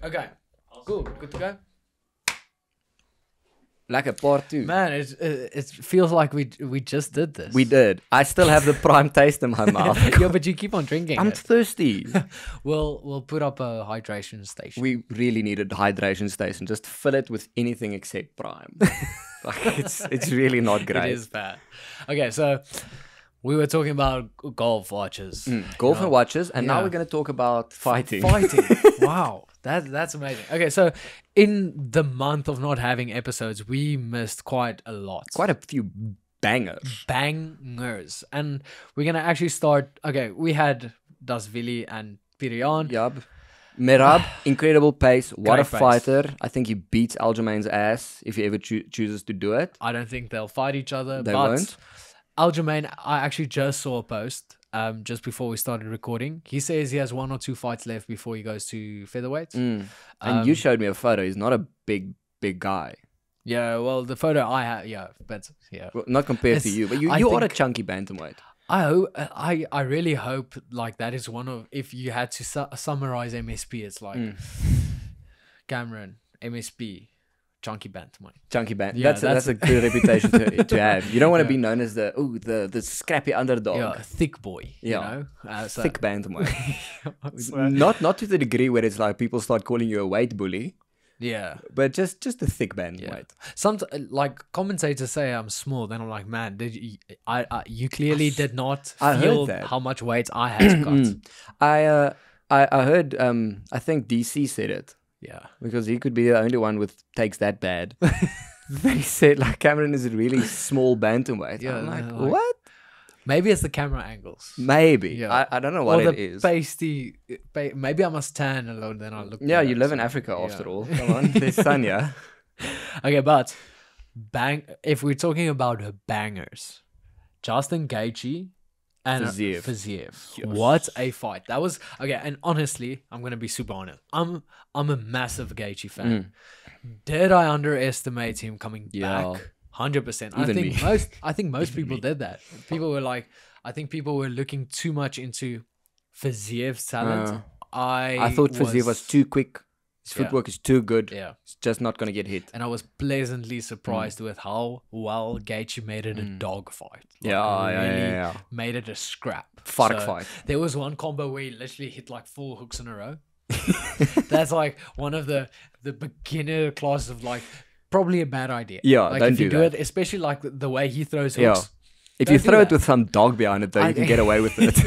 Okay. Cool. Good to go. Lekker part 2. Man, it feels like we just did this. We did. I still have the prime taste in my mouth. Yeah, but you keep on drinking. I'm it. thirsty. We'll put up a hydration station. We really need a hydration station. Just fill it with anything except prime. Like it's really not great. It is bad. Okay, so we were talking about golf watches. Golf and watches, and now Yeah. we're going to talk about fighting. Fighting. Wow. That's amazing. Okay, so in the month of not having episodes, we missed quite a lot. Quite a few bangers. Bangers. And we're going to actually start. Okay, we had Dasvili and Pirian. Yup. Merab, incredible pace. What Great a pace. fighter. I think he beats Aljamain's ass if he ever chooses to do it. I don't think they'll fight each other. They but won't. Aljamain, I actually just saw a post just before we started recording. He says he has 1 or 2 fights left before he goes to featherweight. And you showed me a photo. He's not a big guy. Yeah, well, the photo I have, yeah, but yeah. Well, not compared to It's- you, but you I are a think- chunky bantamweight. I really hope like that is one of, if you had to summarize MSP, it's like Cameron, MSP, chunky bantamweight. Chunky band. Yeah, that's a good reputation to have. You don't want to be known as the scrappy underdog. Yeah, thick boy. Yeah. You know? So, Thick bantamweight. not to the degree where it's like people start calling you a weight bully, yeah. but just a thick bantamweight. Some like commentators say I'm small, then I'm like, man, did you? You clearly did not I heard feel that. how much weight I had to cut. I heard I think DC said it Yeah, because he could be the only one with takes that bad. They said like Cameron is a really small bantamweight. Yeah, I'm like, like- what? maybe it's the camera angles. Maybe. Yeah. I don't know what or it the is. pasty. Maybe I must tan a little, then I look. Yeah, better, you live in so, Africa yeah. after all. Come on, there's sun, yeah. Okay, but if we're talking about bangers, Justin Gaethje and Fiziev. Fiziev. Yes. What a fight. That was okay, and honestly, I'm gonna be super honest. I'm a massive Gaethje fan. Did I underestimate him coming Yeah. back? 100%. Even me. I think most people did that. People were like, I think people were looking too much into Fiziev's talent. I thought Fiziev was too quick. His Yeah. footwork is too good. Yeah. It's just not going to get hit. And I was pleasantly surprised with how well Gaethje made it a dog fight. Like, Yeah. made it a scrap. Fark fight. There was one combo where he literally hit like 4 hooks in a row. That's like one of the beginner class of like probably a bad idea. Yeah, like don't if you do do that. it, especially like the way he throws Yeah. hooks. If Don't you do throw it that. with some dog behind it, though, you can get away with it.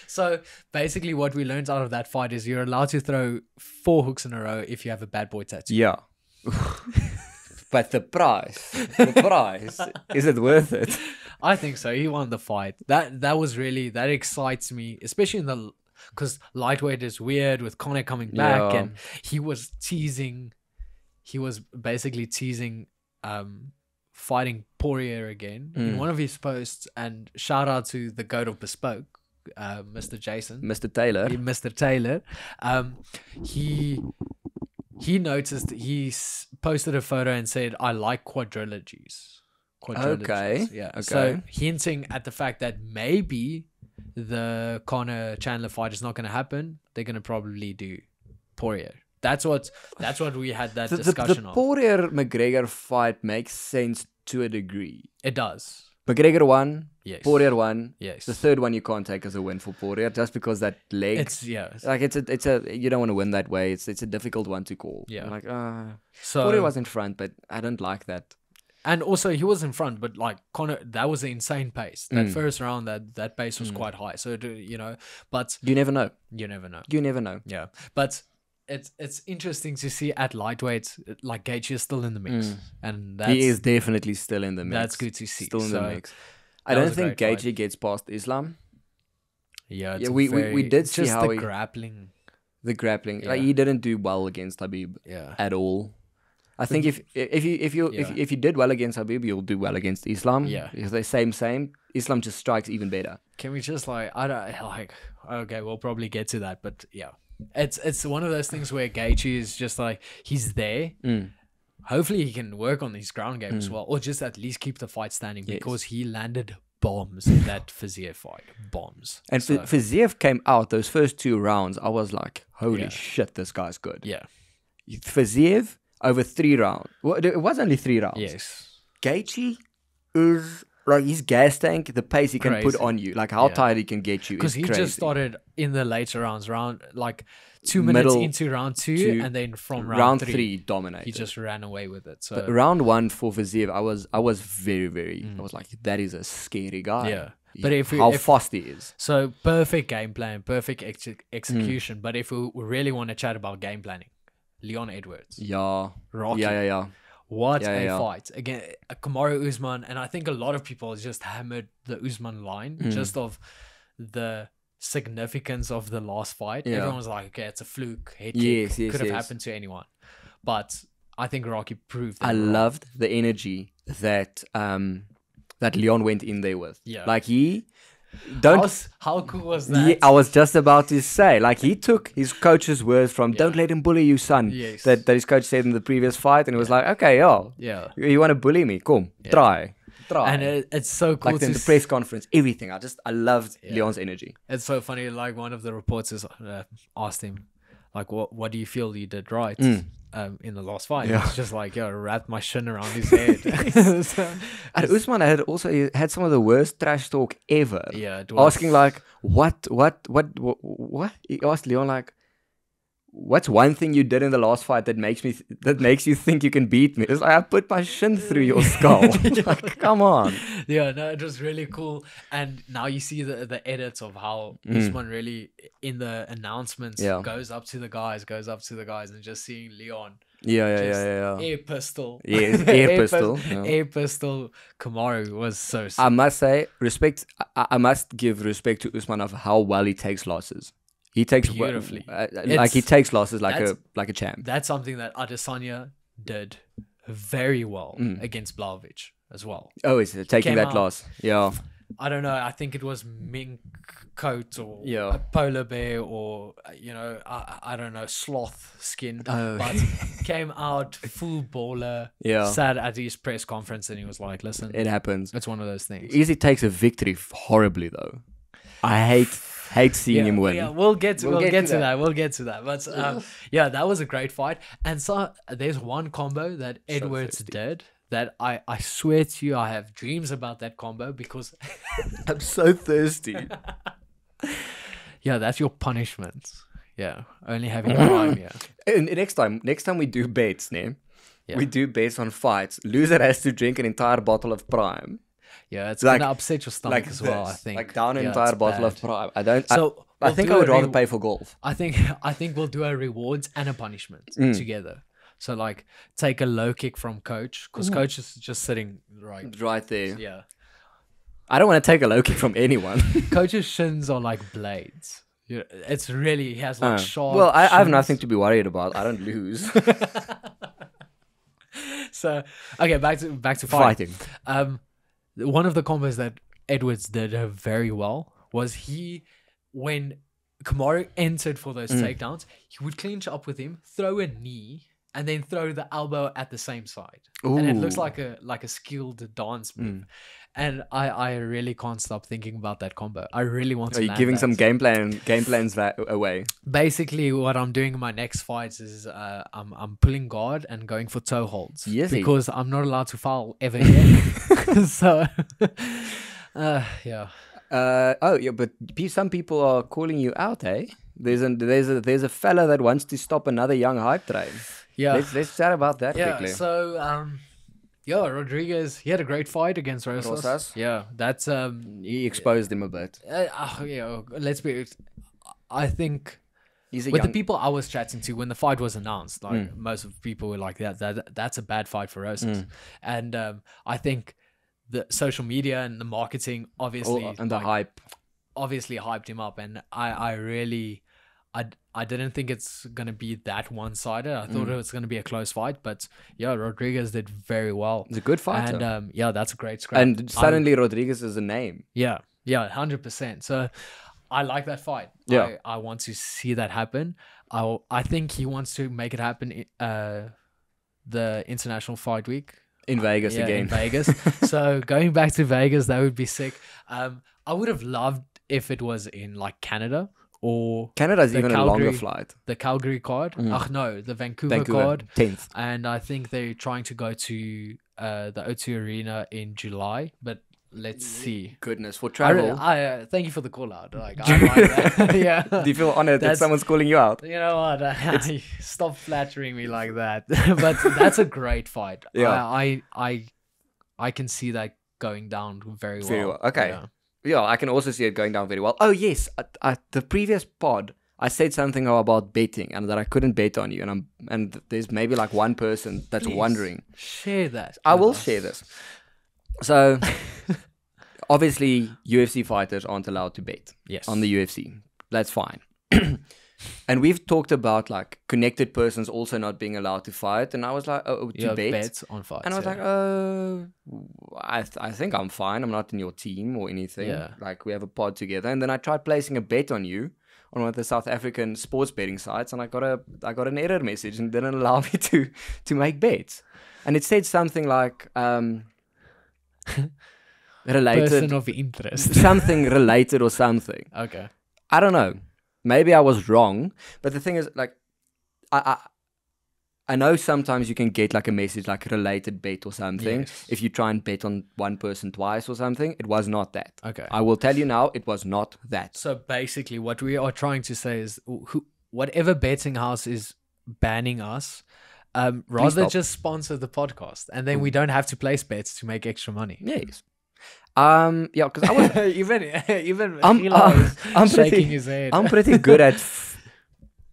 So basically, what we learned out of that fight is you're allowed to throw 4 hooks in a row if you have a bad boy tattoo. Yeah. But the price, is it worth it? I think so. He won the fight. That was really, that excites me, especially in the, because lightweight is weird with Conor coming back, Yeah. and he was basically teasing fighting Poirier again in one of his posts. And shout out to the goat of Bespoke, Mr. Jason, Mr. Taylor. Mr. Taylor. He noticed, posted a photo and said, I like quadrilogies. Okay, Yeah. okay. So hinting at the fact that maybe the Conor Chandler fight is not going to happen. They're going to probably do Poirier. That's what we had that The discussion on. Poirier McGregor fight makes sense to a degree. It does. McGregor won. Yes. Poirier won. Yes. The third one you can't take as a win for Poirier just because that leg. It's like it's a you don't want to win that way. It's a difficult one to call. Yeah. Like so Poirier was in front, but I don't like that. and also he was in front, but like Conor, that was an insane pace. That first round, that pace was quite high. So but You never know. you never know. You never know. Yeah, but it's interesting to see at lightweight, like Gaethje is still in the mix, and that's, He is definitely still in the mix. that's good to see. Still in So, the mix. I that don't was a think great Gaethje gets past Islam. Yeah, Yeah, we did see just how the he- grappling. The grappling, like, Yeah. he didn't do well against Habib Yeah, at all. I think if you did well against Habib, you'll do well against Islam. Yeah. Because they're same. Islam just strikes even better. can we just I don't like? Okay, we'll probably get to that, but yeah, it's one of those things where Gaethje is just like he's there. Hopefully, he can work on his ground game as well, or just at least keep the fight standing because he landed bombs in that Fiziev fight. Bombs. And So, Fiziev came out those first 2 rounds. I was like, holy Yeah. shit, this guy's good. yeah. Fiziev over 3 rounds. Well, it was only 3 rounds. Yes. Gaethje is like his gas tank, the pace he can put Crazy. on you, like how Yeah. tired he can get you. Because Is he crazy. just started in the later rounds, like 2 minutes Middle into round 2, to and then from round round 3 dominated. he just ran away with it. So But round 1 for Fiziev, I was very. I was like, that is a scary guy. yeah. But if how fast he is. so perfect game plan, perfect execution. But if we really want to chat about game planning, Leon Edwards, Yeah. Rocky. Yeah. What Yeah, a yeah. fight. Again, Kamaru Usman, and I think a lot of people just hammered the Usman line just of the significance of the last fight. Yeah. Everyone was like, okay, it's a fluke, head Yes, kick, yes, could have yes. happened to anyone. But I think Rocky proved that I wrong. loved the energy that that Leon went in there with. Yeah. Like he don't How cool was that? Yeah, I was just about to say, like he took his coach's words from "Don't let him bully you, son." Yes. That his coach said in the previous fight, and he was like, "Okay, yo, Yeah. you want to bully me? Come, try." And it's so cool Like to in the press conference, everything. I loved Leon's energy. It's so funny. Like one of the reporters asked him, like, "What do you feel you did right in the last fight?" Yeah. It's just like, "Yo, wrapped my shin around his head." So, And Usman had had some of the worst trash talk ever. yeah, it was, Asking like, what? He asked Leon like, what's one thing you did in the last fight that makes you think you can beat me? It's like, I put my shin through your skull. Like, come on. yeah, no, it was really cool. And now you see the edits of how Usman really in the announcements Yeah. goes up to the guys, and just seeing Leon. Yeah. Air pistol. Yes, air pistol. Yeah. Air pistol. Kamaru was so sick. I must say, respect. I must give respect to Usman of how well he takes losses. He takes Beautifully. like he takes losses like that's- a champ. That's something that Adesanya did very well against Blaovic as well. Oh, is it taking Came that out- loss? Yeah. I don't know. I think it was mink coat or Yeah. a polar bear or I don't know, sloth skin. Oh. But came out full baller. Yeah. Sat at his press conference and he was like, "Listen, It happens. it's one of those things." Easy takes a victory horribly though. I hate seeing him win. Yeah, we'll get to that. We'll get to that. But yeah, that was a great fight. And so there's one combo that Edwards did that I swear to you, I have dreams about that combo because I'm so thirsty. yeah, that's your punishment. Yeah, only having time. Yeah, And next time we do bets, Yeah. we do bets on fights. Loser has to drink an entire bottle of Prime. yeah, it's Like- gonna upset your stomach Like as well. I this. think Like down an Yeah, entire it's bottle of bad. Prime. I don't. So I we'll think do I would a rather pay for golf. I think we'll do a rewards and a punishment Mm. together. So like take a low kick from coach because coach is just sitting right. Right there. Yeah, I don't want to take a low kick from anyone. coach's shins are like blades. Yeah, it's really he has like sharp. Well, I have shins. nothing to be worried about. I don't lose. So okay, back to Fighting. One of the combos that Edwards did very well was when Kamaru entered for those takedowns, he would clinch up with him, throw a knee, and then throw the elbow at the same side, and it looks Ooh. like a skilled dance move. And I really can't stop thinking about that combo. I really want to. Are you land giving that. some game plans away? Basically, what I'm doing in my next fights is I'm pulling guard and going for toe holds. Yes, because I'm not allowed to foul ever again. So, yeah. But some people are calling you out, eh? There's a fella that wants to stop another young hype train. Yeah. Let's chat about that Yeah. quickly. So, Rodriguez, he had a great fight against Rosas. Rosas? Yeah, that's He exposed him a bit. let's be. I think He's a with young. the people I was chatting to when the fight was announced, like most of the people were like, that's a bad fight for Rosas. And I think the social media and the marketing obviously and the hype. obviously hyped him up, and I really I didn't think it's gonna be that one-sided. I thought it was gonna be a close fight, but yeah, Rodriguez did very well. He's a good fighter. And yeah, that's a great scrap. And suddenly Rodriguez is a name. Yeah, 100%. So I like that fight. Yeah. I want to see that happen. I think he wants to make it happen the International Fight Week. In Vegas yeah, again. in Vegas. So going back to Vegas, that would be sick. I would have loved if it was in like Canada or Canada's the even a longer Calgary- flight. the Calgary card. Ach no, the Vancouver, Vancouver, card. 10th. And I think they're trying to go to the O2 Arena in July, but let's see. Goodness, for I, travel. thank you for the call out. Like, I like that. Yeah. Do you feel honored that That's- someone's calling you out? You know what? Stop flattering me like that. But that's a great fight. Yeah. I can see that going down very well. Very well. Okay. Yeah. Yeah, I can also see it going down very well. Oh yes, at the previous pod, I said something about betting and that I couldn't bet on you, and there's maybe like one person that's Please, wondering. Share that. I with will us. share this. So, obviously, UFC fighters aren't allowed to bet Yes. on the UFC. That's fine. And we've talked about like connected persons also not being allowed to fight, and I was like, oh, to Yeah, bet. bets on fights. And I was yeah. like, I think I'm fine. I'm not in your team or anything. Yeah. Like, we have a pod together. And then I tried placing a bet on you on one of the South African sports betting sites, and I got an error message and didn't allow me to make bets. And it said something like related, Person of interest. something related or something. Okay. I don't know. Maybe I was wrong, but the thing is, like, I know sometimes you can get like a message like related bet or something Yes. if you try and bet on one person twice or something. It was not that. Okay. I will tell you now, it was not that. So basically, what we are trying to say is, whatever betting house is banning us, rather stop. just sponsor the podcast, and then we don't have to place bets to make extra money. Yes. Yeah, because I was even I'm- Hilo is I'm shaking pretty- his head. I'm pretty good at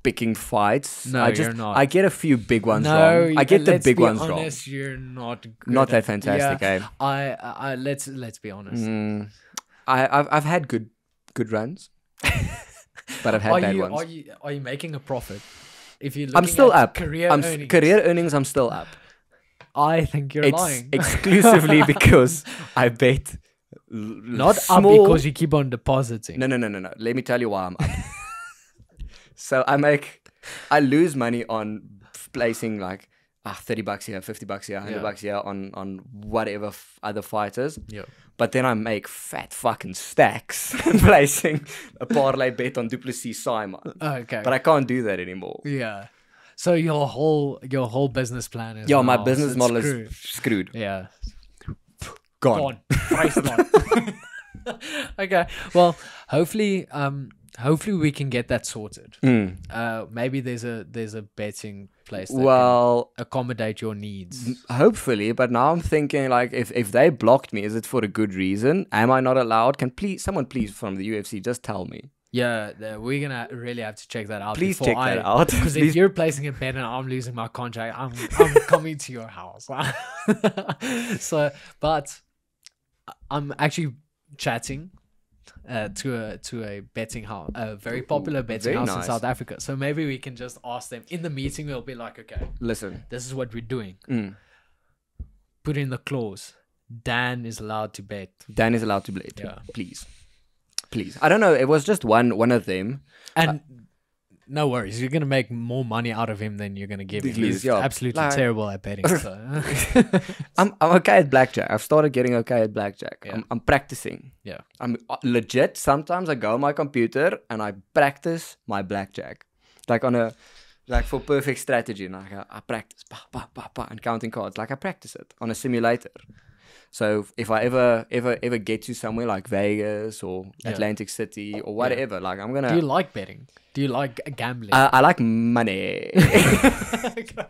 picking fights. No, you're not. I get a few big ones no, wrong. I get the let's big be ones honest, You're not good wrong. Not that at- fantastic, yeah, eh? I let's be honest. I've had good runs, but I've had bad ones. Are you making a profit? If you're I'm looking still at up. career I'm earnings, career earnings. I'm still up. I think you're It's lying. exclusively because I bet Not small. up because you keep on depositing. No. Let me tell you why I'm up. So I lose money on placing like $30 here, $50 here, $100 here on whatever other fighters. Yeah. But then I make fat fucking stacks placing a parlay bet on Duplessis Saaiman. Okay. But I can't do that anymore. Yeah. So your whole business plan is My now business model screwed. is screwed. Yeah. Gone. Price gone. Okay. Well, hopefully we can get that sorted. Maybe there's a betting place that Well, can accommodate your needs. hopefully, but now I'm thinking like if they blocked me, is it for a good reason? Am I not allowed? Can someone please from the UFC just tell me? Yeah, we're gonna really have to check that out. Please before check that out. Because if Please. you're placing a bet and I'm losing my contract, I'm coming to your house. So, but I'm actually chatting to a betting house, a very popular betting very house in nice. South Africa. So maybe we can just ask them in the meeting. We'll be like, okay, Listen, this is what we're doing. Mm. Put in the clause. Dan is allowed to bet. Dan is allowed to blade. Yeah. Please. I don't know. It was just one of them. And no worries, you're gonna make more money out of him than you're gonna give him. Please, He's yeah. absolutely Like- terrible at betting. So. I'm okay at blackjack. I've started getting okay at blackjack. Yeah. I'm practicing. Yeah. I'm legit. Sometimes I go on my computer and I practice my blackjack, like for perfect strategy. And I practice and counting cards. Like I practice it on a simulator. So if I ever get to somewhere like Vegas or Yeah. Atlantic City or whatever, like I'm gonna. Do you like betting? Do you like gambling? I like money. Okay.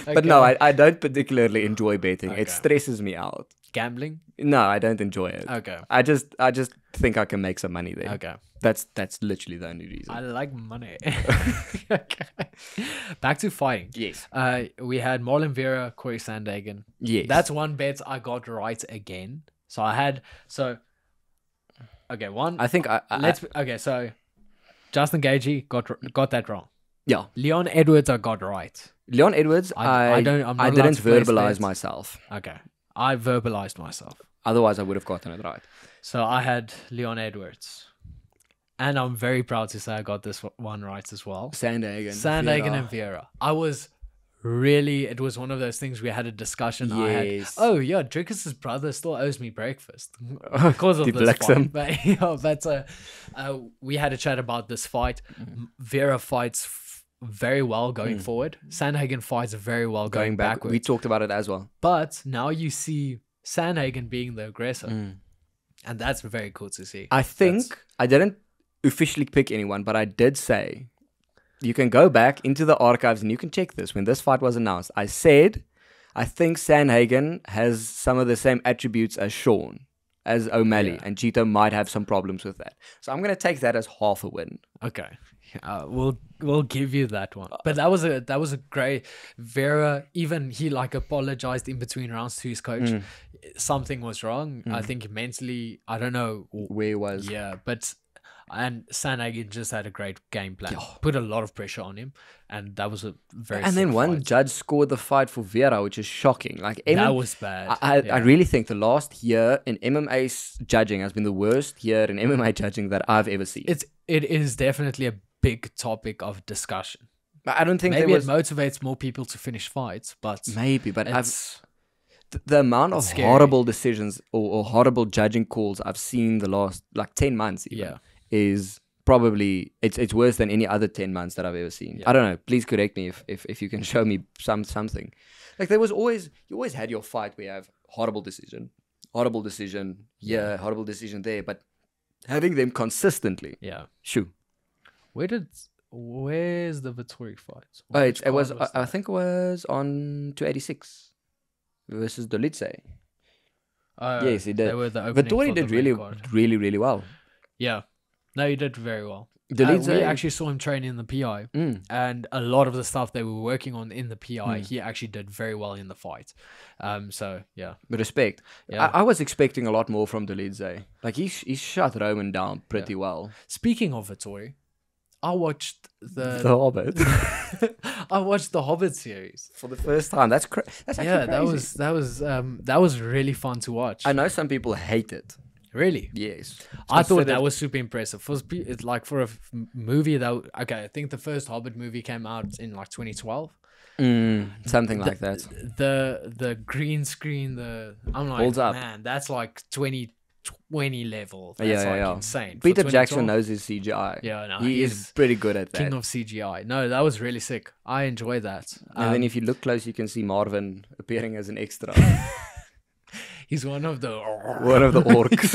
But no, I don't particularly enjoy betting. Okay. It stresses me out. Gambling? No, I don't enjoy it. Okay. I just think I can make some money there. Okay. That's literally the only reason. I like money. Okay. Back to fighting. Yes. We had Marlon Vera, Corey Sandhagen. Yes. That's one bet I got right again. So okay, one. I think Okay, so Justin Gagey got that wrong. yeah. Leon Edwards I got right. Leon Edwards, I don't- I'm not I allowed didn't to place verbalize bets. myself. Okay. I verbalized myself. Otherwise I would have gotten it right. So I had Leon Edwards. And I'm very proud to say I got this one right as well. Sandhagen. Sandhagen Vera. and Vera. I was really, it was one of those things we had a discussion. I had, Yes. oh yeah, Drickus' brother still owes me breakfast because of Die this bliksem. fight. But, yeah, we had a chat about this fight. Vera fights very well going forward. Sandhagen fights very well going backwards. We talked about it as well. But now you see Sandhagen being the aggressor. And that's very cool to see. I think I didn't officially pick anyone, but I did say you can go back into the archives and you can check this. When this fight was announced, I said I think Sandhagen has some of the same attributes as Sean, as O'Malley, and Cheeto might have some problems with that. So I'm going to take that as half a win. Okay. We'll give you that one. But that was a great Vera. Even he like apologized in between rounds to his coach. Something was wrong. I think mentally, I don't know Where he was. Yeah, but and Sandhagen just had a great game plan. Put a lot of pressure on him, and that was a very. And then sick one fight. judge scored the fight for Vera, which is shocking. Like That was bad. I really think the last year in MMA judging has been the worst year in MMA judging that I've ever seen. It is definitely a big topic of discussion. I don't think Maybe there was it motivates more people to finish fights, but maybe, but it's the amount of scary. horrible decisions or horrible judging calls I've seen the last like 10 months even, is probably it's worse than any other 10 months that I've ever seen. I don't know. Please correct me if you can show me something. Like you always had your fight where you have horrible decision here, horrible decision there, but having them consistently. Yeah. Shoo. Where's the Vittori fight? Oh, Which it was card I that? think it was on 286 versus Dolitze. Yes, he did. They were the opening Vittori for did the main card. really well. Yeah. No, he did very well. Dolitze, We actually saw him train in the PI, and a lot of the stuff they were working on in the PI, he actually did very well in the fight. So yeah, respect. Yeah. I was expecting a lot more from Dolitze. Like he shut Roman down pretty well. Speaking of Vittori, I watched The Hobbit I watched the Hobbit series. for the first time. That's actually crazy. That was really fun to watch. I know some people hate it. Really? Yes, I thought that was super impressive. It's like for a movie that I think the first Hobbit movie came out in like 2012. Something like that. The green screen, I'm like, Holds up. man, that's like 2020 level. That's Yeah. insane. For Peter Jackson 2012. knows his CGI. Yeah, no, he is pretty good at that. king of CGI. No, that was really sick. I enjoy that. And then if you look close, you can see Marvin appearing as an extra. He's one of the One of the orcs.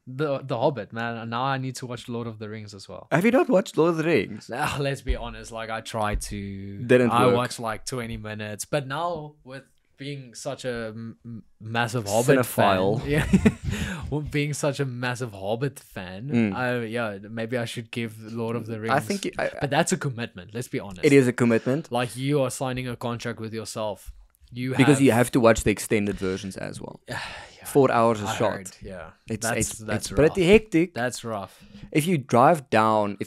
The Hobbit, man. Now I need to watch Lord of the Rings as well. Have you not watched Lord of the Rings? Let's be honest. Like I tried to. Didn't I work. watched like 20 minutes, but now with being such a massive Hobbit Cinephile. fan, yeah, well, being such a massive Hobbit fan, maybe I should give Lord of the Rings. I think but that's a commitment. Let's be honest. it is a commitment Like you are signing a contract with yourself. because you have to watch the extended versions as well. 4 hours a shot. heard, yeah, It's rough. pretty hectic. That's rough. If you drive down,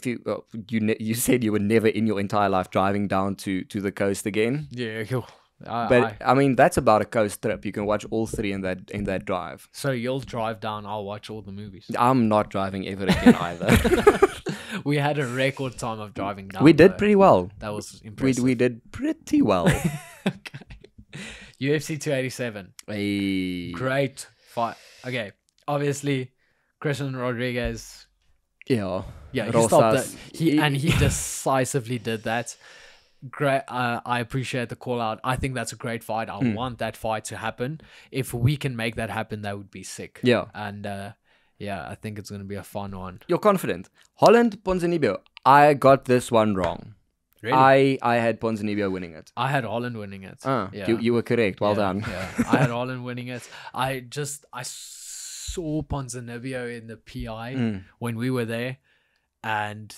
you said you were never in your entire life driving down to the coast again. Yeah, But I mean that's about a coast trip. You can watch all three in that drive. so you'll drive down. I'll watch all the movies. I'm not driving ever again either. We had a record time of driving down. We did though. pretty well. That was impressive. We did pretty well. Okay. UFC 287. Hey. Great fight. Okay. Obviously, Christian Rodriguez. Yeah. Yeah, he Rosas. stopped that. He decisively did that. Great. I appreciate the call out. I think that's a great fight. I want that fight to happen. If we can make that happen, that would be sick. Yeah. And I think it's going to be a fun one. You're confident. Holland Ponzinibbio. I got this one wrong. Really? I had Ponzinibbio winning it. I had Holland winning it. Yeah. You were correct. Well done. Yeah, I had Holland winning it. I saw Ponzinibbio in the PI when we were there, and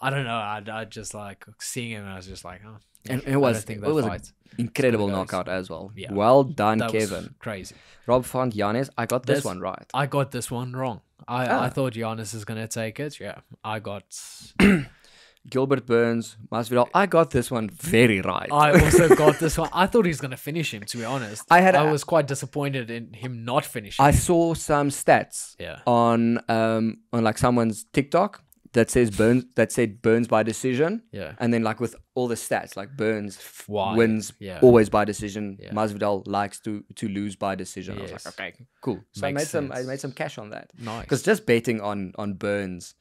I don't know. I just like seeing him, and I was just like, oh. And I it was don't think it that was an fight. incredible It's gonna go. knockout as well. Yeah. Well done, That was Kevin. crazy. Rob Font Yanis, I got this This- one right. I got this one wrong. I thought Giannis is gonna take it. Yeah, I got. Gilbert Burns, Masvidal. I got this one very right. I also got this one. I thought he was gonna finish him. To be honest, I was quite disappointed in him not finishing. I saw some stats Yeah. on like someone's TikTok that said Burns by decision. Yeah. And then like with all the stats, like Burns Why? wins Yeah. always by decision. Yeah. Masvidal likes to lose by decision. I was Yes. like, okay, cool. So I Makes made sense. some cash on that. Nice. Because just betting on Burns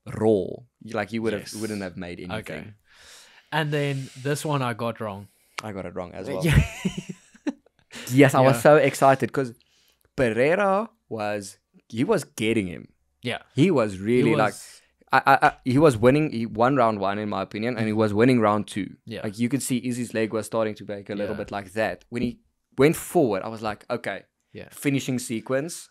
raw, like you Yes. wouldn't have made anything. Okay. And then this one I got wrong. I got it wrong as well. Yeah. Yes, I was Yeah. so excited because Pereira was getting him. Yeah. He was really He like was- he was winning. He won round 1 in my opinion, and he was winning round 2. Yeah. Like you could see Izzy's leg was starting to break a little Yeah. bit like that. When he went forward, I was like, okay, Yeah. finishing sequence,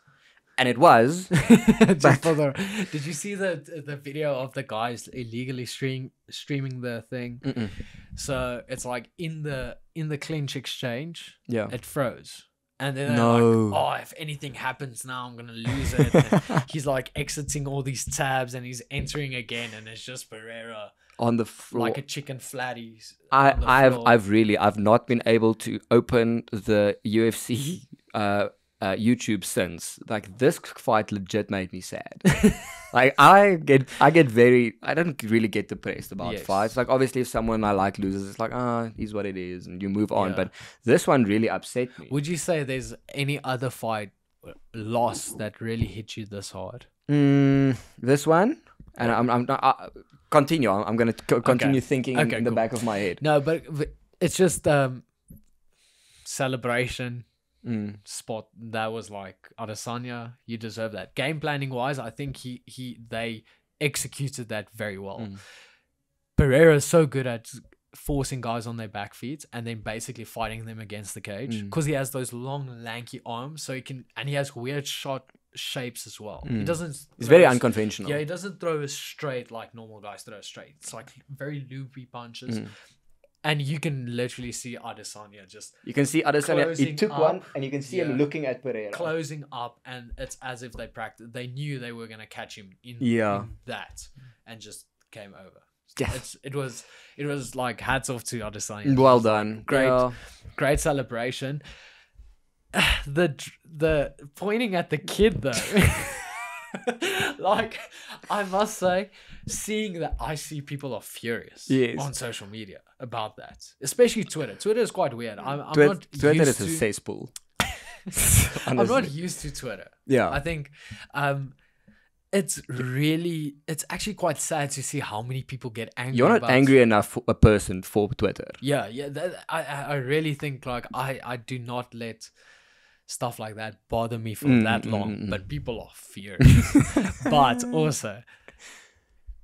and it was. Just for the, did you see the video of the guys illegally streaming the thing? Mm-mm. So it's like in the clinch exchange, Yeah. it froze. And then they're No. like, oh, if anything happens now, I'm gonna lose it. And he's like exiting all these tabs and he's entering again, and it's just Pereira On the floor. like a chicken flatties. on the floor. I've not been able to open the UFC YouTube since. Like this fight legit made me sad. Like I don't really get depressed about Yes. fights. Like obviously if someone I like loses, it's like is what it is, and you move on. Yeah. But this one really upset me. Would you say there's any other fight loss that really hit you this hard? This one, and I'm not. Continue. I'm gonna continue thinking Okay, in the cool. back of my head. No, but it's just celebration spot that was like, Adesanya, you deserve that. Game planning wise, I think they executed that very well. Pereira is so good at forcing guys on their back feet and then basically fighting them against the cage because he has those long lanky arms, so he has weird shot shapes as well. He doesn't. It's very throw a- unconventional. Yeah, he doesn't throw a straight like normal guys throw straight. It's like very loopy punches. And you can literally see Adesanya just You can see Adesanya. He Closing took up. one, and you can see him Yeah. looking at Pereira. closing up, and it's as if they practiced. They knew they were gonna catch him in that, and just came over. Yeah. It was like hats off to Adesanya. Well done. Great, Yeah. great celebration. The pointing at the kid though. Like, I must say, seeing that, I see people are furious Yes. on social media about that, especially Twitter. Twitter is quite weird. I'm not Twitter used is a to, cesspool. I'm not Honestly. used to Twitter. Yeah. I think it's actually quite sad to see how many people get angry. You're not about, angry enough for a person for Twitter. Yeah. I really think like I do not let stuff like that bother me for that long, but people are furious. But also,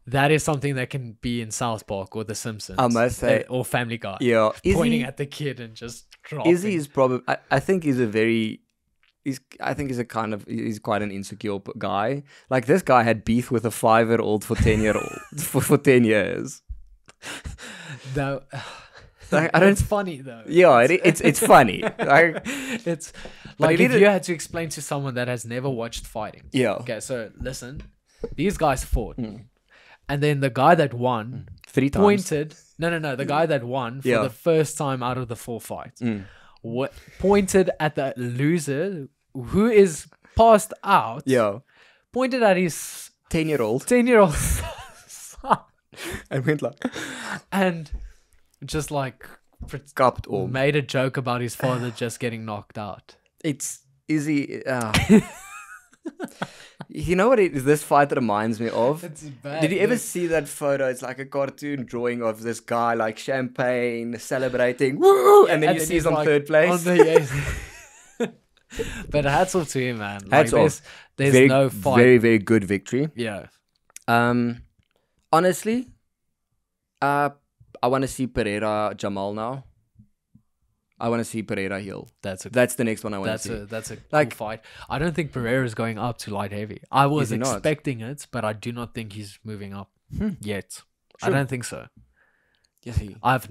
that is something that can be in South Park or The Simpsons. I must say- or Family Guy. Yeah. Pointing at the kid and just dropping. Izzy is probably. I think he's a very. I think he's quite an insecure guy. Like this guy had beef with a 5-year-old for 10-year-old for 10 years. No, Like, I don't. it's funny though. Yeah, it's funny. Like, It's But like he if did you it- had to explain to someone that has never watched fighting. yeah, Okay, so listen, these guys fought, and then the guy that won 3 times. pointed. No, the guy that won for Yeah. the first time out of the 4 fights, pointed at the loser who is passed out. Yeah, Pointed at his 10-year-old 10-year-old son, and went like and just like cupped or made a joke about his father just getting knocked out. it's Izzy. You know what this fight reminds me of? It's bad. Did you ever see that photo? It's like a cartoon drawing of this guy like champagne celebrating, woo, and then you see he's on like, 3rd place. on the- But hats off to him, man. Like, Hats off. There's very, no fight. very, very good victory. Yeah. Honestly, I want to see Pereira Jamal now. I want to see Pereira Hill. That's the next one I want to see. that's a cool Like- fight. I don't think Pereira is going up to light heavy. I was he not? expecting it, but I do not think he's moving up yet. I Sure. don't think so. Yes, he. I have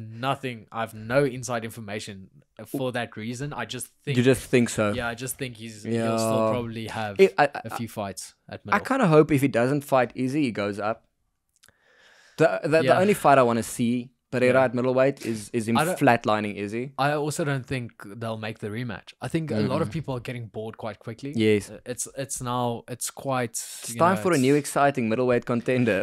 no inside information for that reason. I just think You just think so? yeah, I just think he'll still Yeah. probably have I a few fights at I middle. kind of hope if he doesn't fight Izzy, he goes up. The Yeah. only fight I want to see Pereira at middleweight is him I don't- flatlining Izzy. I also don't think they'll make the rematch. I think a lot of people are getting bored quite quickly. Yes. It's now it's quite. It's time for a new exciting middleweight contender.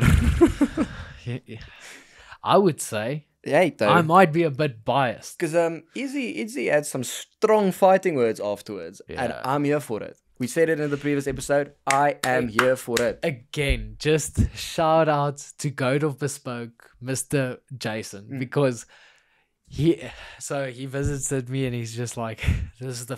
I would say Yeah, though. I might be a bit biased. Because Izzy had some strong fighting words afterwards, and Yeah. I'm here for it. We said it in the previous episode. I am here for it. Again, just shout out to Goat of Bespoke, Mr. Jason, because he visited me and he's just like, this is the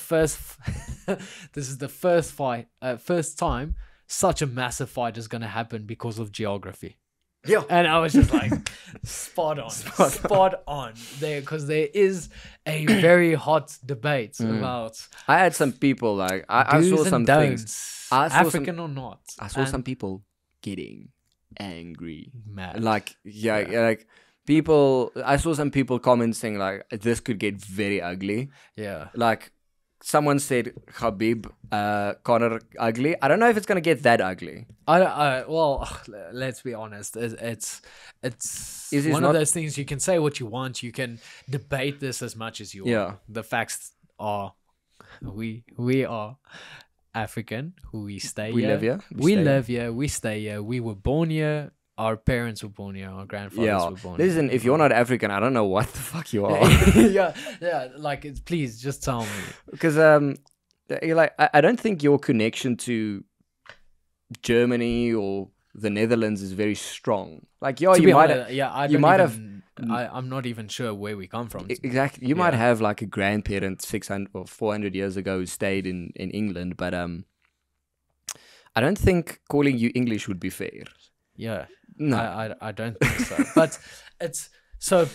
first fight, first time such a massive fight is gonna happen because of geography. Yeah. And I was just like, spot on there, because there is a very hot debate about I had some people like I do's saw and some don'ts, things. I saw African or not. I saw And some people getting angry. mad. Like like people. I saw some people commenting like this could get very ugly. Yeah. Like someone said Khabib, Conor ugly. I don't know if it's gonna get that ugly. Well, let's be honest. It's Is one not- of those things. You can say what you want. You can debate this as much as you want. Yeah. The facts are, we are African. We stay We here. live here. We stay live here. We stay here. We were born here. Our parents were born here. Our grandfathers Yeah. were born Listen, here. if you're not African, I don't know what the fuck you are. yeah. Like, please just tell me. Because you're like I don't think your connection to Germany or the Netherlands is very strong. Like To you be might honest, yeah, I you don't might even, I'm not even sure where we come from. exactly. You might Yeah. have like a grandparent 600 or 400 years ago who stayed in England, but I don't think calling you English would be fair. Yeah. No. I don't think so. But it's so,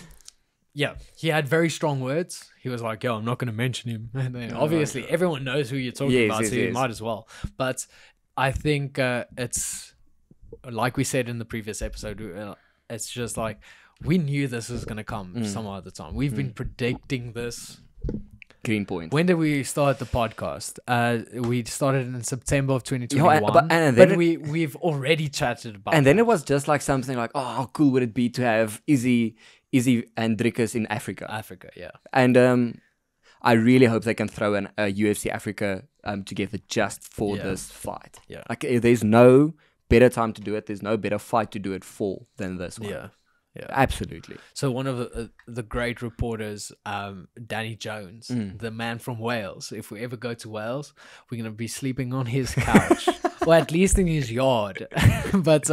yeah, he had very strong words. He was like, yo, I'm not going to mention him. And then obviously everyone knows who you're talking Yes, about, yes, so you yes. might as well. But I think it's like we said in the previous episode, it's just like we knew this was going to come some other time. We've been predicting this. Green point. When did we start the podcast? We started in September of 2021. and then but we've already chatted about And then it was just like something like, oh, how cool would it be to have Izzy and Drickus in Africa? Africa, yeah. And I really hope they can throw a UFC Africa together just for Yeah. this fight. Yeah. Like there's no better time to do it. There's no better fight to do it for than this one. Yeah. Yeah. Absolutely. So one of the great reporters, Danny Jones, Mm. the man from Wales. If we ever go to Wales, we're gonna be sleeping on his couch, or at least in his yard. But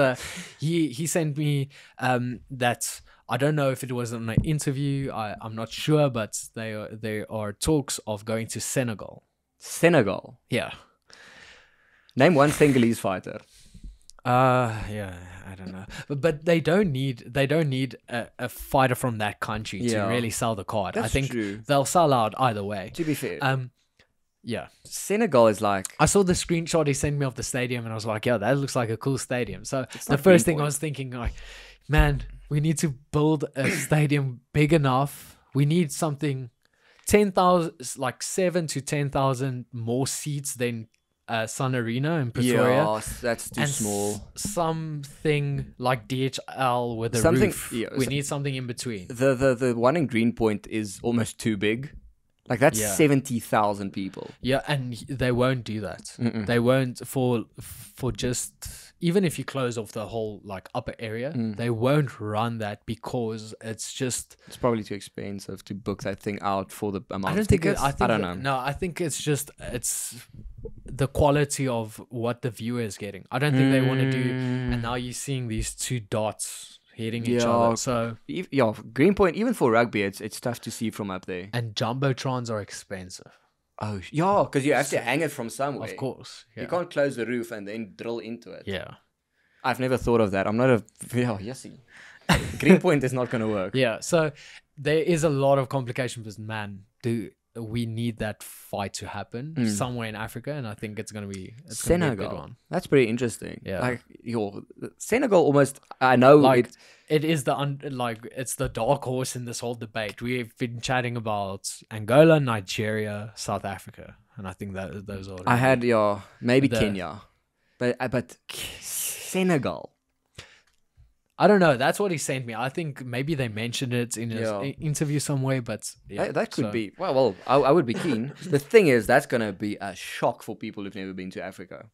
he sent me that. I don't know if it was an interview. I'm not sure, but there are talks of going to Senegal. Senegal. Yeah. Name one Senegalese fighter. Yeah, I don't know, but they don't need a fighter from that country to Yeah. really sell the card. I That's think true. they'll sell out either way. To be fair, Yeah, Senegal is like I saw the screenshot he sent me of the stadium, and I was like, "Yeah, that looks like a cool stadium." So the not first thing I Greenpoint. was thinking, like, man, we need to build a stadium big enough. We need something 10,000, like 7 to 10,000 more seats than Sun Arena in Pretoria. yeah, that's too And small. something like DHL with a Something- roof. yeah, We so- need something in between. The one in Greenpoint is almost too big. Like that's Yeah. 70,000 people. Yeah, and they won't do that. They won't for just, even if you close off the whole like upper area, they won't run that because it's just. It's probably too expensive to book that thing out for the amount I don't of think. tickets. I don't know. No, I think it's just the quality of what the viewer is getting. I don't think they want to do. And now you're seeing these two dots hitting each Yeah. other. So Yeah, Greenpoint, even for rugby, it's tough to see from up there. and jumbotrons are expensive, Oh, yeah, because you have to hang it from somewhere. of course. Yeah. You can't close the roof and then drill into it. Yeah. I've never thought of that. I'm not a... Yeah, yesy. Greenpoint is not going to work. Yeah, so there is a lot of complication, but man, we need that fight to happen somewhere in Africa, and I think it's gonna be a good Senegal. one. That's pretty interesting. Yeah. Like, Senegal almost... I know Like it is it's the dark horse in this whole debate. We've been chatting about Angola, Nigeria, South Africa, and I think that those are. I had, maybe The- Kenya. But Senegal. I don't know. That's what he sent me. I think maybe they mentioned it in his interview somewhere, but yeah, That could be. Well, I would be keen. The thing is, that's gonna be a shock for people who've never been to Africa.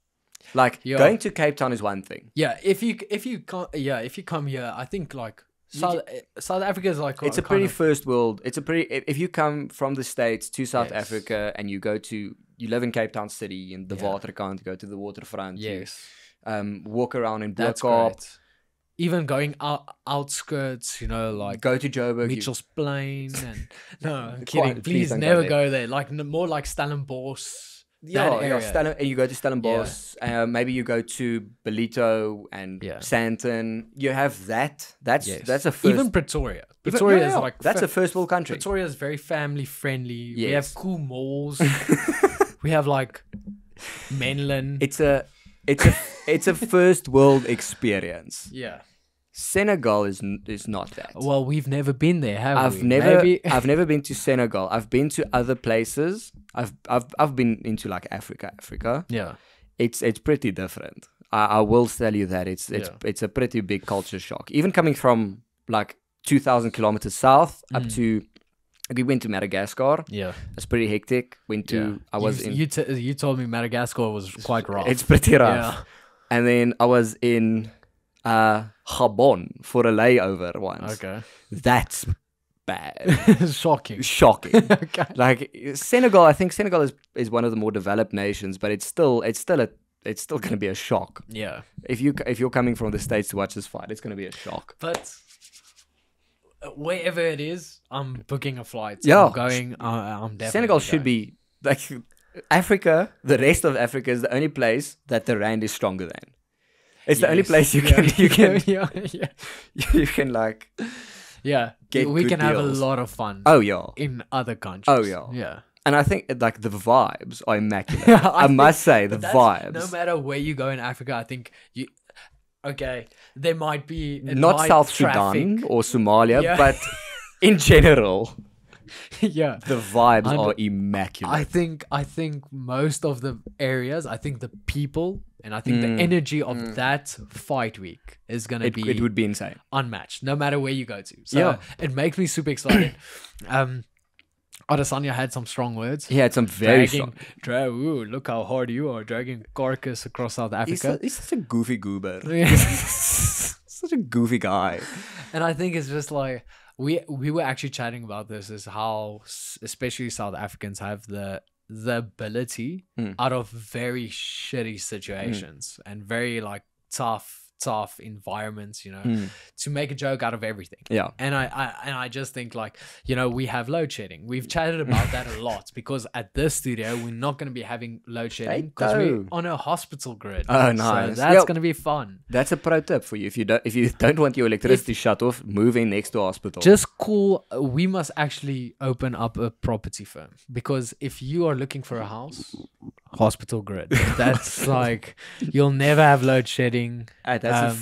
Like going to Cape Town is one thing. Yeah, if you come here, I think like South Africa is like It's a pretty first world. It's a pretty. If you come from the States to South Africa and you live in Cape Town City in the Waterkant, you go to the waterfront. Yes. Walk around in That's Bloemfontein. great. Even going outskirts, like go to Joburg. Mitchell's Plain and no, I'm Please kidding. Please don't never go go there. Like more like Stellenbosch. And you go to Stellenbosch. Maybe you go to Ballito and Sandton. You have that. That's a first. Even Pretoria. Pretoria is like that's a first world country. Pretoria is very family friendly. Yes. We have cool malls. We have like Menlyn. It's a first world experience. Yeah. Senegal is not that. Well, we've never been there, have I've we? I've never been to Senegal. I've been to other places. I've been into like Africa. Yeah. It's pretty different. I will tell you that it's a pretty big culture shock. Even coming from like 2,000 kilometers south up to. We went to Madagascar. Yeah, it's pretty hectic. You told me Madagascar was quite rough. It's pretty rough. Yeah. And then I was in Gabon for a layover once. Okay, that's bad. Shocking. Okay. Like Senegal, I think Senegal is one of the more developed nations, but it's still going to be a shock. Yeah. If you're coming from the States to watch this fight, it's going to be a shock. But wherever it is, I'm booking a flight. Yeah. I'm going. I'm definitely Senegal should be like Africa. The rest of Africa is the only place that the rand is stronger than. It's the only place you can like. Yeah, we can have a lot of fun. Oh yeah, in other countries. Oh yeah, yeah. And I think like the vibes are immaculate. I must say the vibes. No matter where you go in Africa, I think you. Okay, there might be not South Sudan or Somalia, but in general, the vibes are immaculate. I think most of the areas, I think the people, and I think the energy of that fight week is gonna be. It would be insane, unmatched, no matter where you go to. So it makes me super excited. Adesanya had some strong words. He had some very strong. Look how hard you are dragging carcass across South Africa. He's such a goofy goober. Such a goofy guy. And I think it's just like we were actually chatting about this, is how especially South Africans have the ability out of very shitty situations and very like tough environments, to make a joke out of everything. Yeah. And I just think like, we have load shedding. We've chatted about that a lot because at this studio we're not going to be having load shedding because we're on a hospital grid. Oh, nice. So that's going to be fun. That's a pro tip for you. If you don't want your electricity shut off, move in next to a hospital. Just cool. We must actually open up a property firm, because if you are looking for a house, hospital grid, that's like you'll never have load shedding. That's a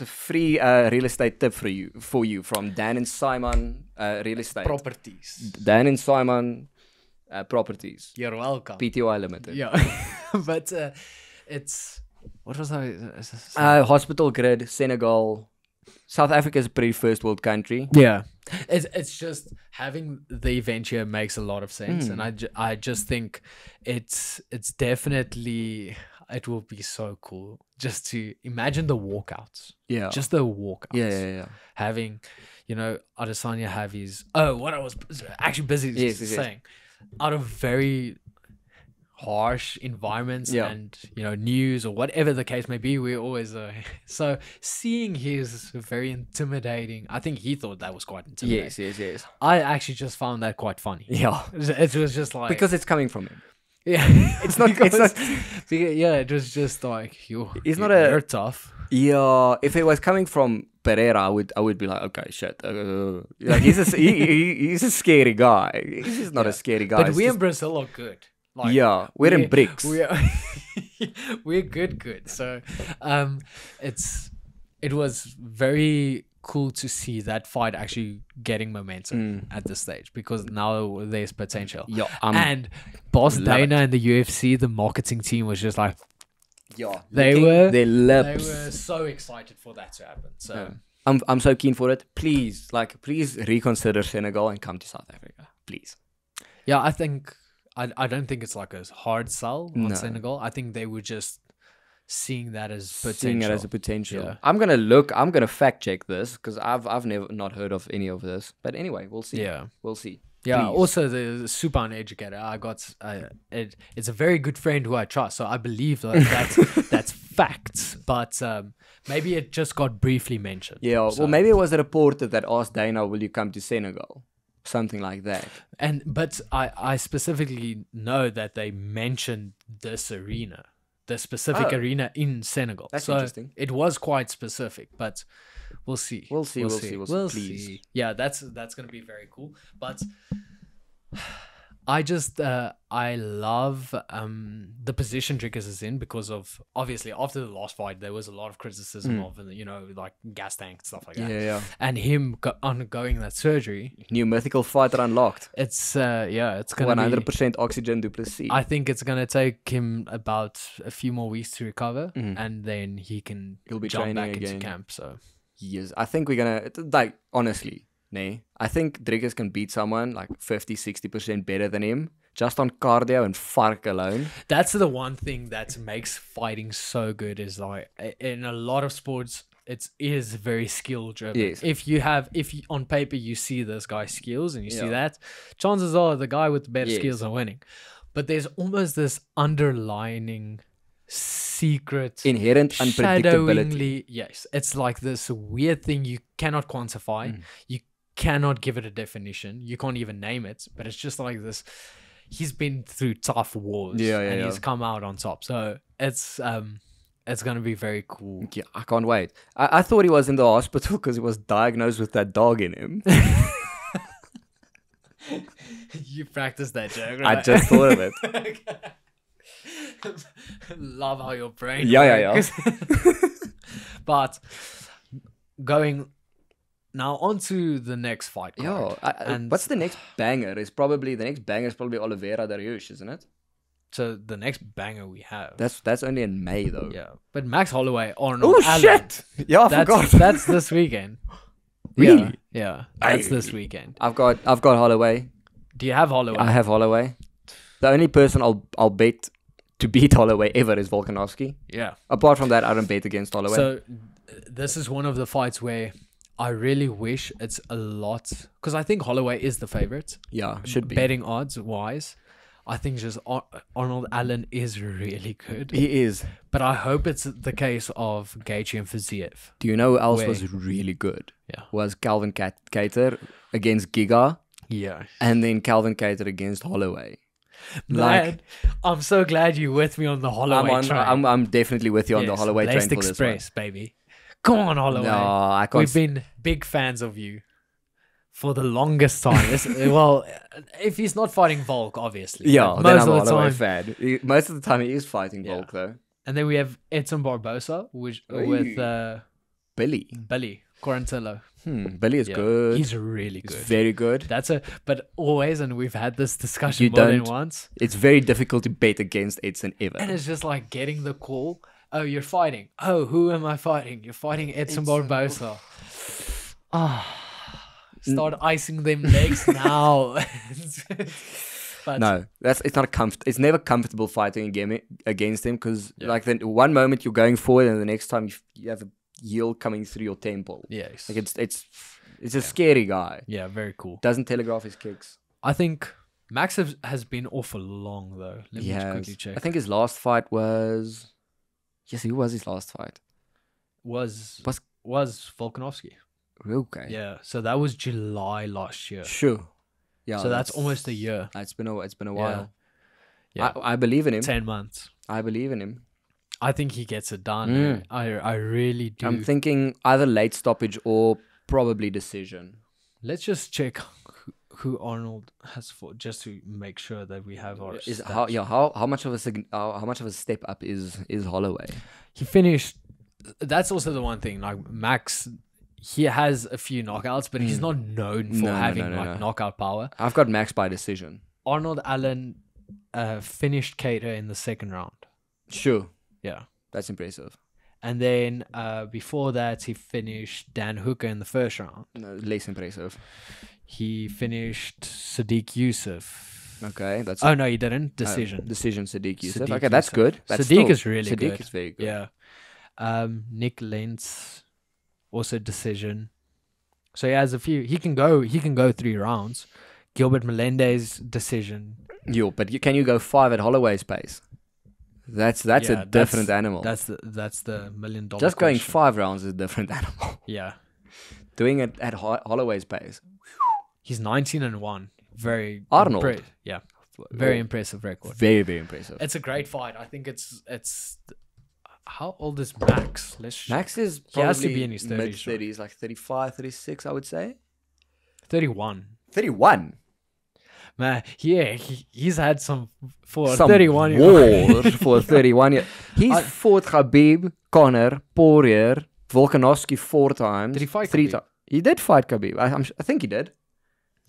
free real estate tip for you from Dan and Saaiman Real Estate Properties. Dan and Saaiman Properties. You're welcome. Pty Limited. Yeah, but it's what was I? Hospital grid, Senegal. South Africa is a pretty first world country. Yeah, it's just having the event here makes a lot of sense, and I just think it's definitely. It will be so cool just to imagine the walkouts. Yeah. Just the walkouts. Yeah. Having, Adesanya have his... Oh, what I was actually busy saying. Out of very harsh environments and, news or whatever the case may be, we're always... so seeing his very intimidating... I think he thought that was quite intimidating. Yes. I actually just found that quite funny. Yeah. It was just like... Because it's coming from him. Yeah, it's not. Yeah, it was just like you're tough. Yeah, if it was coming from Pereira, I would be like, okay, shit. Like he's a scary guy. He's just not a scary guy. But we in Brazil are good. Like, we're in bricks. We're good. So, it was very cool to see that fight actually getting momentum at this stage, because now there's potential. Yeah, and Boss Dana and the UFC, the marketing team was just like, Yeah, They licking were- their They lips. were so excited for that to happen. So Yeah. I'm so keen for it. Please reconsider Senegal and come to South Africa. Please. yeah, I think I don't think it's like a hard sell on No. Senegal. I think they were just seeing that as potential. Seeing it as a potential. Yeah. I'm gonna fact check this because I've never not heard of any of this. But anyway, we'll see. Yeah. We'll see. Yeah. Please. Also, the Supan educator, I got it's a very good friend who I trust, so I believe that's facts. But maybe it just got briefly mentioned. Yeah. So- Well, maybe it was a reporter that asked Dana, "Will you come to Senegal?" Something like that. But I specifically know that they mentioned this arena, the specific Oh. arena in Senegal. That's so interesting. It was quite specific, but we'll see. We'll see. Please. See. Yeah, that's gonna be very cool. But I just I love the position Drickers is in because of obviously after the last fight there was a lot of criticism of like gas tank stuff like that. Yeah. And him undergoing that surgery, New mythical fighter unlocked. it's it's gonna 100% oxygen Duplessis. I think it's gonna take him about a few more weeks to recover, and then he'll be jump training back again. into camp. So Yes, I think we're gonna like honestly, I think Driggers can beat someone like 50-60% better than him just on cardio and fark alone. that's the one thing that makes fighting so good is like in a lot of sports it is very skill driven. Yes. If you on paper you see this guy's skills and you see Yeah. that, chances are the guy with the better Yes. skills are winning. But there's almost this underlining secret Inherent unpredictability. shadowingly, yes, it's like this weird thing you cannot quantify. You cannot give it a definition. You can't even name it. But it's just like this. He's been through tough wars, and he's come out on top. So it's gonna be very cool. Yeah, I can't wait. I thought he was in the hospital because he was diagnosed with that dog in him. You practiced that joke, I right? just thought of it. Love how your brain. Yeah. works. But going now on to the next fight card. And what's the next banger? The next banger is probably Oliveira Dariush, isn't it? So the next banger we have. That's only in May though. Yeah, but Max Holloway, Arnold Oh Allen, shit! Yeah, I forgot. That's this weekend. Really? Yeah, that's I- this weekend. I've got Holloway. Do you have Holloway? I have Holloway. The only person I'll bet to beat Holloway ever is Volkanovski. Yeah. Apart from that, I don't bet against Holloway. So this is one of the fights where I really wish it's a lot because I think Holloway is the favorite. yeah, should be. Betting odds wise, I think just Arnold Allen is really good. He is. But I hope it's the case of Gaethje and Fiziev. Do you know who else Where? was really good? Yeah. Was Calvin Cater against Giga, Yeah. and then Calvin Cater against Holloway. Man, I'm so glad you're with me on the Holloway train. I'm definitely with you on the Yes, Holloway train Blessed for this one. Express, baby. Come on, Holloway. No, I can't. We've been big fans of you for the longest time. Well, if he's not fighting Volk, obviously. Yeah, But then most I'm a of the Holloway time. fan. Most of the time, he is fighting Yeah. Volk though. And then we have Edson Barbosa with Billy. Billy Quarantillo. Billy is Yeah, good. He's really He's good. very good. But always, and we've had this discussion You more than don't- once. It's very difficult to bet against Edson ever. And it's just like getting the call. Oh, you're fighting. Oh, who am I fighting? You're fighting Edson Barbosa. Start icing them legs now. But No, it's not It's never comfortable fighting against him because Yeah. like then one moment you're going forward and the next time you have a heel coming through your temple. yes. Like it's a scary guy. Yeah, very cool. Doesn't telegraph his kicks. I think Max has been off for long though. Let me just quickly check. I think his last fight was. Yes, who was his last fight? was Was- Volkanovski. Okay. Yeah, so that was July last year. Sure. Yeah. So that's almost a year. It's been a while. Yeah. I believe in him. 10 months. I believe in him. I think he gets it done. I really do. I'm thinking either late stoppage or probably decision. Let's just check who Arnold has fought just to make sure that we have our Is stats. how much of a step up is Holloway? He finished. That's also the one thing. Like Max, he has a few knockouts, but he's not known for No, having no. knockout power. I've got Max by decision. Arnold Allen finished Cater in the second round. Sure. Yeah. That's impressive. And then before that, he finished Dan Hooker in the first round. No, less impressive. He finished Sadiq Youssef. Okay, that's Oh no, he didn't. Decision. decision. Sadiq Youssef. Sadiq Okay, that's Youssef. good. That's Sadiq still- is really Sadiq good. is very good. Yeah. Nick Lentz, also decision. So he has a few. He can go 3 rounds. Gilbert Melendez decision. Yo, but can you go 5 at Holloway's pace? That's Yeah, a different animal. That's the $1 million. Just going question. 5 rounds is a different animal. Yeah. Doing it at Holloway's pace. He's 19-1. Very Arnold. Yeah. Very impressive record. Very, very impressive. It's a great fight. I think it's. How old is Max? Max is He has to probably be in his 30s, right? mid-30s, like 35, 36, I would say. 31. 31. Man, yeah, he's had some for Some 31 war for 31 years. He's fought Khabib, Conor, Poirier, Volkanovski 4 times. Did he fight 3 Khabib? times. He did fight Khabib. I think he did.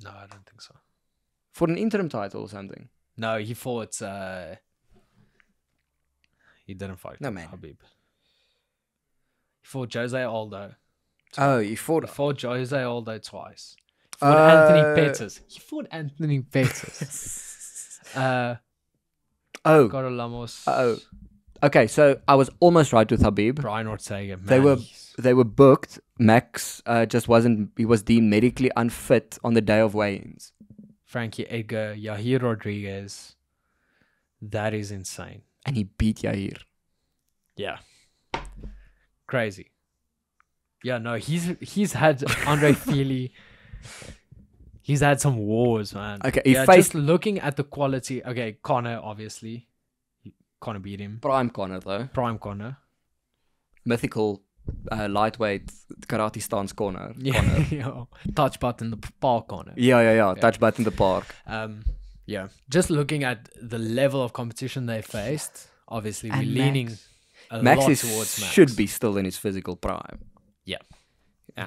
No, I don't think so. For an interim title or something. No, he fought. He didn't fight. No, man. Habib. He fought Jose Aldo. Oh, he fought. He fought Jose Aldo twice. He fought Anthony Pettis. He fought Anthony Pettis. Oh. Carlos Lamos. Oh. Okay, so I was almost right with Habib. Brian Ortega. Man, They were booked. Max just wasn't. He was deemed medically unfit on the day of weigh-ins. Frankie Edgar, Yair Rodriguez. That is insane. And he beat Yair. Yeah. Crazy. Yeah, no, he's had Andre Feely. He's had some wars, man. Okay, he yeah, faced just looking at the quality. Okay, Connor, obviously. Connor beat him. Prime Conor though. Prime Connor. Mythical lightweight karate stance corner. Yeah, yeah. Touch button the park Connor. Yeah. Touch button the park. Yeah. Just looking at the level of competition they faced, obviously we're And leaning a Max lot is, towards Max. should be still in his physical prime. Yeah.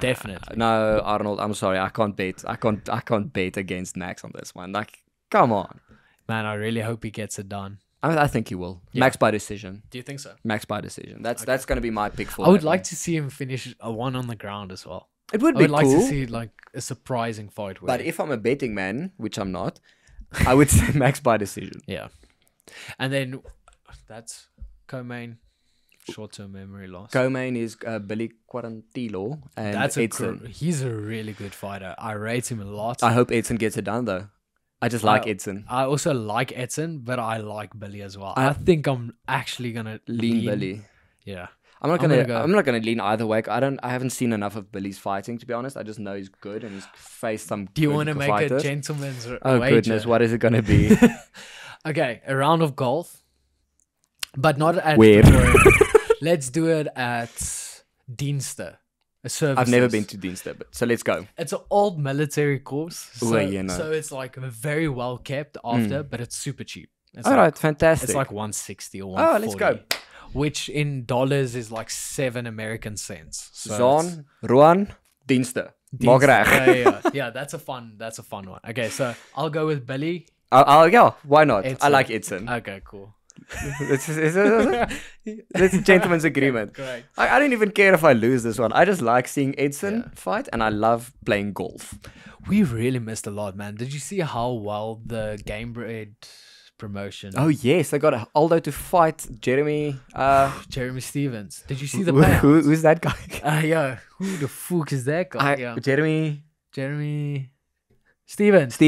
Definitely. No, Arnold, I'm sorry, I can't bet. I can't bet against Max on this one. Like, come on. Man, I really hope he gets it done. I think he will. Yeah. Max by decision. Do you think so? Max by decision. That's going to be my pick for. I would that like one. to see him finish a one on the ground as well. It would I be would like cool. to see like a surprising fight. But if I'm a betting man, which I'm not, I would say Max by decision. yeah, and then that's co-main. Short-term memory loss. Co-main is Billy Quarantillo and That's Edson. he's a really good fighter. I rate him a lot. I hope Edson gets it done though. I just like Edson. I also like Edson, but I like Billy as well. I think I'm actually gonna Lean Billy. Yeah, I'm not gonna gonna lean either way. I haven't seen enough of Billy's fighting to be honest. I just know he's good and he's faced some. Do you want to make a gentleman's Oh wager? goodness, what is it gonna be? Okay, a round of golf, but not at Where? Let's do it at Dienster. A service. I've never been to Dienster, but so let's go. It's an old military course, so, yeah, no. so it's like very well kept after, but it's super cheap. It's All like, right, fantastic. It's like 160 or Oh, 140. let's go. Which in dollars is like 7 American cents. So Zon, Ruan, Dienster. it's- Maak reg. yeah, that's a fun one. Okay, so I'll go with Billy. Yeah, why not? I Edson. like Edson. Okay, cool. It's a gentleman's agreement. Great. I don't even care if I lose this one. I just like seeing Edson fight, and I love playing golf. We really missed a lot, man. Did you see how well the Game Bread promotion? Oh yes, they got Aldo to fight Jeremy. Jeremy Stevens. Did you see the payouts? Who's that guy? Yeah. Who the fuck is that guy? Yeah. Jeremy Stevens.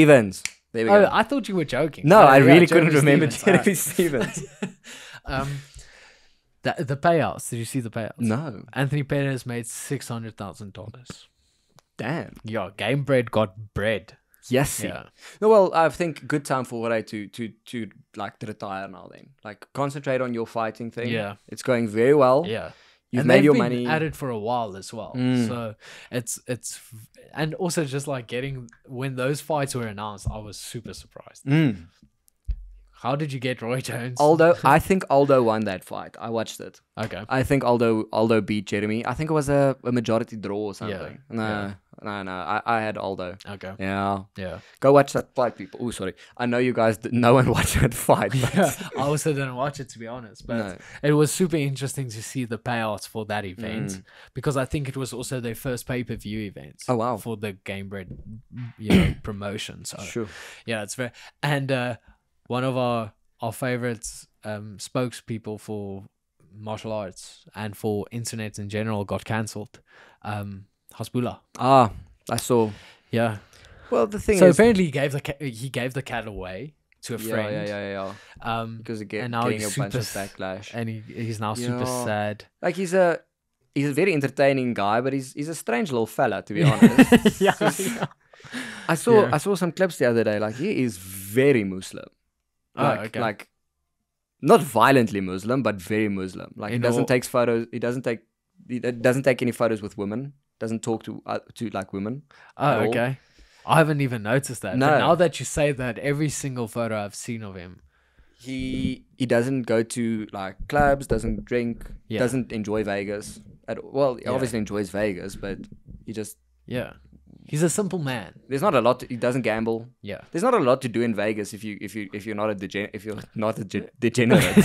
There we Oh, go. I thought you were joking. No, I Yeah, really Jeremy couldn't remember Stevens. Jeremy Stevens. The payouts. Did you see the payouts? No, Anthony Pettis made $600,000. damn. Yeah, Game Bread got bread. Yes. Yeah. No, well, I think good time for Ray to like to retire now. Then, like, concentrate on your fighting thing. Yeah. It's going very well. Yeah. You've And made they've your been money. at it for a while as well. Mm. So it's and also just like when those fights were announced, I was super surprised. Mm. How did you get Roy Jones? I think Aldo won that fight. I watched it. Okay. I think Aldo beat Jeremy. I think it was a majority draw or something. Yeah. No, No. I had Aldo. Okay. Yeah. Yeah. Go watch that fight, people. Oh, sorry. I know you guys. No one watched that fight. But Yeah. I also didn't watch it, to be honest, but No. it was super interesting to see the payouts for that event because I think it was also their first pay-per-view event. Oh, wow. For the Game Bread, promotion. So Sure. yeah, it's very. And one of our favorites spokespeople for martial arts and for internet in general got cancelled. Hasbullah. Ah, I saw. Yeah. Well, the thing So is, apparently he gave the cat away to a friend. yeah. Because And getting now a he's bunch of super backlash. and he's now super Yeah. sad. Like he's a very entertaining guy, but he's a strange little fella, to be honest. Yeah. I saw Yeah. I saw some clips the other day. Like he is very Muslim. Okay. Like not violently Muslim, but very Muslim. Like he doesn't take photos. He doesn't take any photos with women. Doesn't talk to like women. Oh, at all. okay. I haven't even noticed that. No. But now that you say that, every single photo I've seen of him. He doesn't go to like clubs. Doesn't drink. Yeah. Doesn't enjoy Vegas. Well, he Yeah. obviously enjoys Vegas, but he just Yeah. He's a simple man. there's not a lot. He doesn't gamble. Yeah. There's not a lot to do in Vegas if you're not a degenerate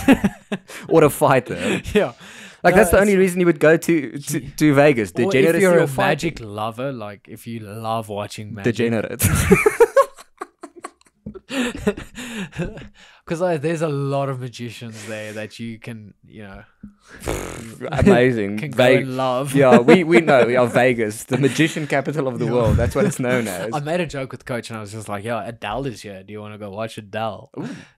or a fighter. Yeah. Like No, that's the only it's- reason you would go to Vegas. Or if Degeneracy you're or a fighting. magic lover, like if you love watching magic. Degenerate. Because there's a lot of magicians there that you can, Amazing. can go and love. Yeah, we know we are Vegas, the magician capital of the Yeah. world. That's what it's known as. I made a joke with Coach and I was just like, yeah, Adele is here. Do you want to go watch Adele?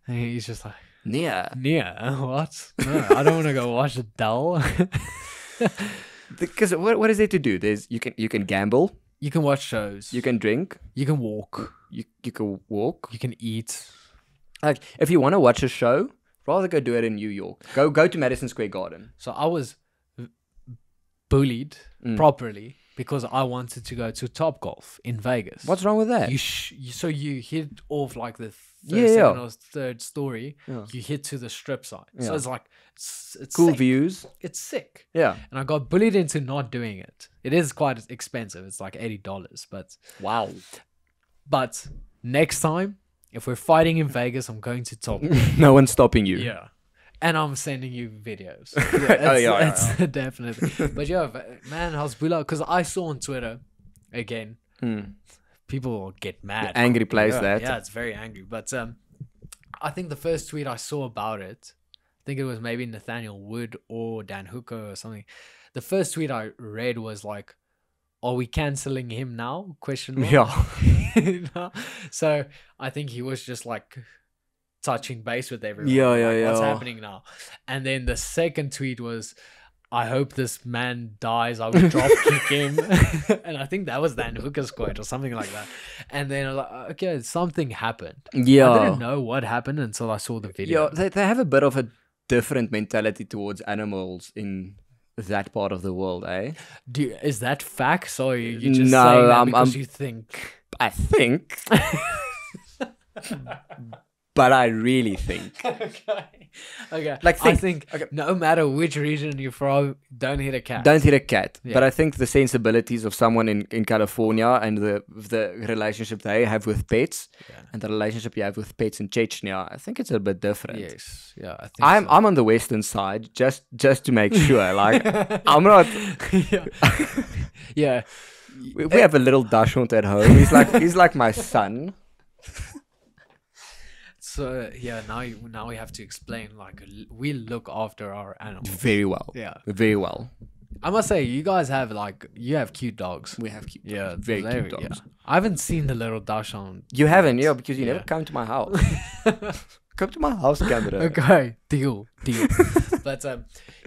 And he's just like, Yeah. yeah, what? No, I don't want to go watch Adele. Because what is there to do? You can gamble, You can watch shows. you can drink, You can walk. you can walk. You can eat. Like if you want to watch a show, rather go do it in New York. Go to Madison Square Garden. So I was bullied properly because I wanted to go to Topgolf in Vegas. What's wrong with that? So you hit off like the Yeah, second or third story. Yeah. You hit to the strip side. So Yeah. it's like it's Cool sick. views. It's sick. Yeah. And I got bullied into not doing it. It is quite expensive. It's like $80, Wow. but next time if we're fighting in Vegas, I'm going to Top. No one's stopping you. Yeah. And I'm sending you videos. Yeah, Definitely. But yeah, man, Hasbullah, because I saw on Twitter, again, people get mad. Angry place yeah, that. Yeah, it's very angry. But I think the first tweet I saw about it, I think it was maybe Nathaniel Wood or Dan Hooker or something. The first tweet I read was like, are we canceling him now? Question mark. Yeah. So I think he was just like touching base with everyone. Yeah, like, what's yeah. happening now? And then the second tweet was, I hope this man dies. I will drop kick him. And I think that was Dan Hooker's quote or something like that. And then I'm like, okay, something happened. Yeah. I didn't know what happened until I saw the video. Yeah, they have a bit of a different mentality towards animals in that part of the world, eh? Is that facts or you just No, saying that I'm- because I'm- you think? I think. But I really think. Okay. Like, I think- think no matter which region you're from, don't hit a cat. Don't hit a cat. Yeah. But I think the sensibilities of someone in California and the relationship they have with pets and the relationship you have with pets in Chechnya, I think it's a bit different. Yes. Yeah. I think I'm on the western side just to make sure. Like I'm not. yeah. Yeah. We have a little dachshund at home. He's like my son. So yeah, now we have to explain. Like we look after our animals. Very well. Yeah. Very well. I must say, you guys have cute dogs. We have cute. Yeah, Very cute yeah. dogs. I haven't seen the little dachshund. You haven't, yeah, because you never Yeah. come to my house. Come to my house, Canada. Okay, deal. But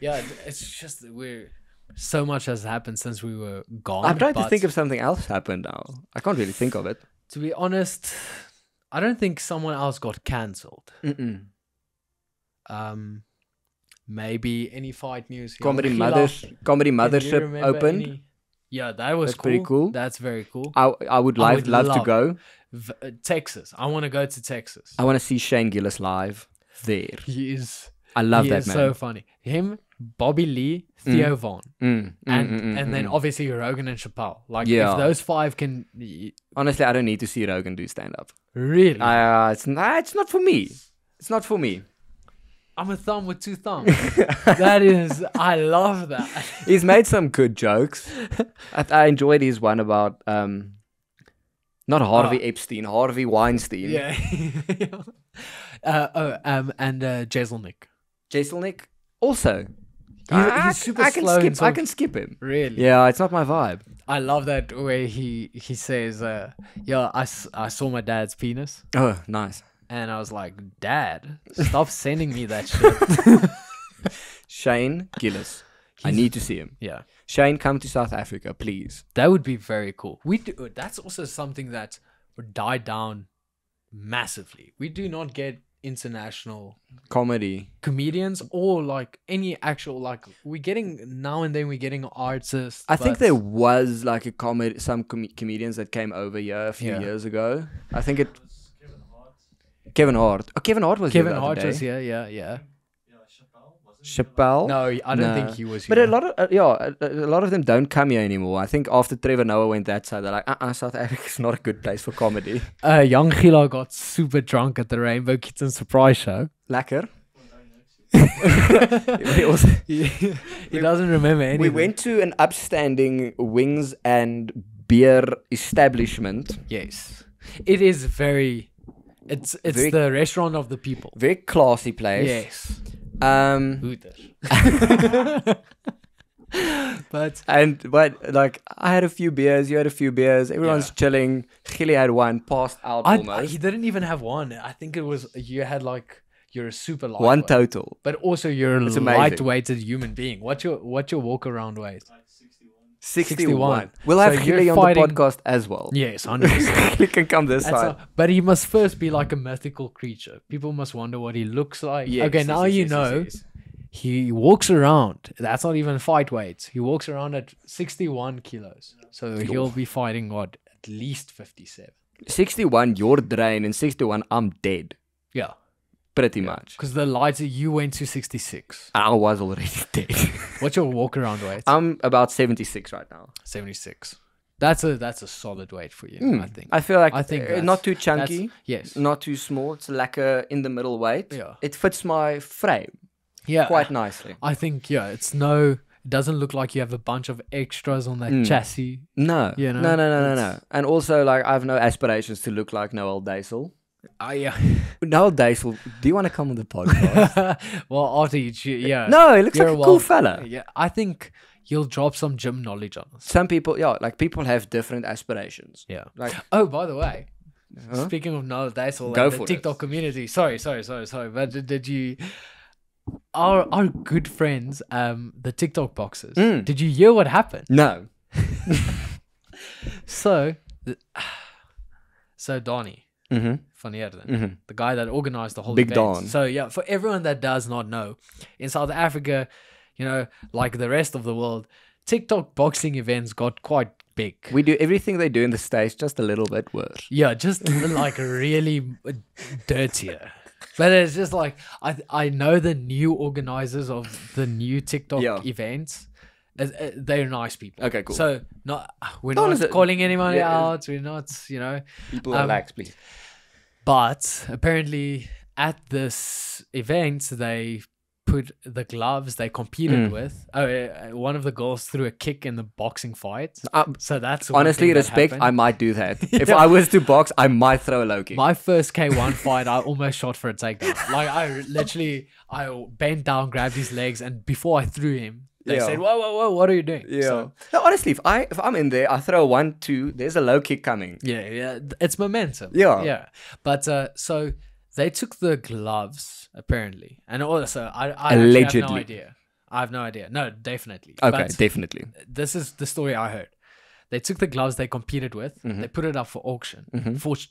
yeah, it's just that so much has happened since we were gone. I'm trying to but think if something else happened now. I can't really think of it. to be honest, I don't think someone else got cancelled. Mm-mm. Maybe any fight news. Comedy Khilaf, Comedy can you Mothership remember opened. any? Yeah, that was That's pretty cool. That's very cool. I would I love would love to love- go. Texas. I want to go to Texas. I want to see Shane Gillis live there. He is. I love he that is man. so funny. Him Bobby Lee, Theo Von, Mm. and then obviously Rogan and Chappelle. Like Yeah. if those 5 can Honestly, I don't need to see Rogan do stand up. really, It's not for me. It's not for me. I'm a thumb with 2 thumbs. That is, I love that. He's made some good jokes. I enjoyed his one about not Harvey Epstein, Harvey Weinstein. Yeah. And Jeselnik. Jeselnik also. He's super I can slow skip. and so- I can skip him. Really? Yeah, it's not my vibe. I love that way he says, yeah, I saw my dad's penis. Oh, nice. And I was like, Dad, stop sending me that shit. Shane Gillis. I need to see him. Yeah. Shane, come to South Africa, please. That would be very cool. That's also something that would die down massively. We do not get international Comedy. comedians or like any actual, like we're getting now and then we're getting artists. I think but- there was like a some comedians that came over here a few Yeah. years ago. I think it. Kevin Hart. Oh, Kevin Hart was Kevin here the other Hart was day. here, yeah. Chappelle. No, I don't No. think he was But here. a lot of a lot of them don't come here anymore. I think after Trevor Noah went that side, they're like, South Africa's not a good place for comedy. Young Gila got super drunk at the Rainbow Kitten surprise show. Lekker. We also- He doesn't remember anything. we went to an upstanding wings and beer establishment. Yes, it is very. It's Very- the restaurant of the people. Very classy place. Yes. But like I had a few beers, you had a few beers, everyone's Yeah. chilling. Gilly had one, passed out almost. He didn't even have one. I think it was you had like you're a super lightweight, One total. but also you're a It's amazing. lightweighted human being. What's your walk around weight? 61. We'll So have you're Gilly on fighting- the podcast as well. Yes, 100%. Gilly can come this side. But he must first be like a mythical creature. People must wonder what he looks like. Yes, okay, yes, now yes, you yes, know. yes, yes. He walks around. That's not even fight weights. He walks around at 61 kilos. So he'll be fighting what? At least 57. 61, you're drained, and 61, I'm dead. Yeah. Pretty much. Because the lighter you went to 66. I was already dead. What's your walk around weight? I'm about 76 right now. 76. That's a solid weight for you, I think. I feel like I think not that's- too chunky, Yes. not too small. It's like a in the middle weight. Yeah. It fits my frame Yeah. quite nicely. I think it doesn't look like you have a bunch of extras on that chassis. No, You know, no. And also, like, I have no aspirations to look like Noel Daisel. Yeah. Noel Daisel, do you want to come on the podcast? Well, after you, yeah. No, he looks You're like a a cool wild- fella. Yeah, I think you'll drop some gym knowledge on us. Some people, like people have different aspirations. Yeah. Like, Oh, by the way, Huh? speaking of Noel Daisel Go and the for it. TikTok community. Sorry. But did you? Our good friends, the TikTok boxers. Did you hear what happened? no. So Donnie Mm-hmm. van Heerden, the guy that organized the whole Big event. Don. So yeah, for everyone that does not know, in South Africa, like the rest of the world, TikTok boxing events got quite big. We do everything they do in the States, just a little bit worse. Yeah, just like really dirtier. But it's just like I know the new organizers of the new TikTok Yeah. events. They're nice people. Okay, cool. So we're Don't not listen- calling anyone Yeah. out. We're not, People Um, relax, please. But apparently at this event, they put the gloves they competed with. One of the girls threw a kick in the boxing fight. So that's one Honestly, thing that respect. I happened. might do that. If I was to box, I might throw a low kick. My first K1 fight, I almost shot for a takedown. Like I bent down, grabbed his legs, and before I threw him, they Yeah. said, "Whoa, what are you doing?" Yeah. So, No, honestly, if I'm in there, I throw a 1-2. There's a low kick coming. yeah, it's momentum. Yeah. But so they took the gloves apparently, and also I actually Allegedly. have no idea. I have no idea. No, definitely. Okay, But definitely. this is the story I heard. They took the gloves they competed with. They put it up for auction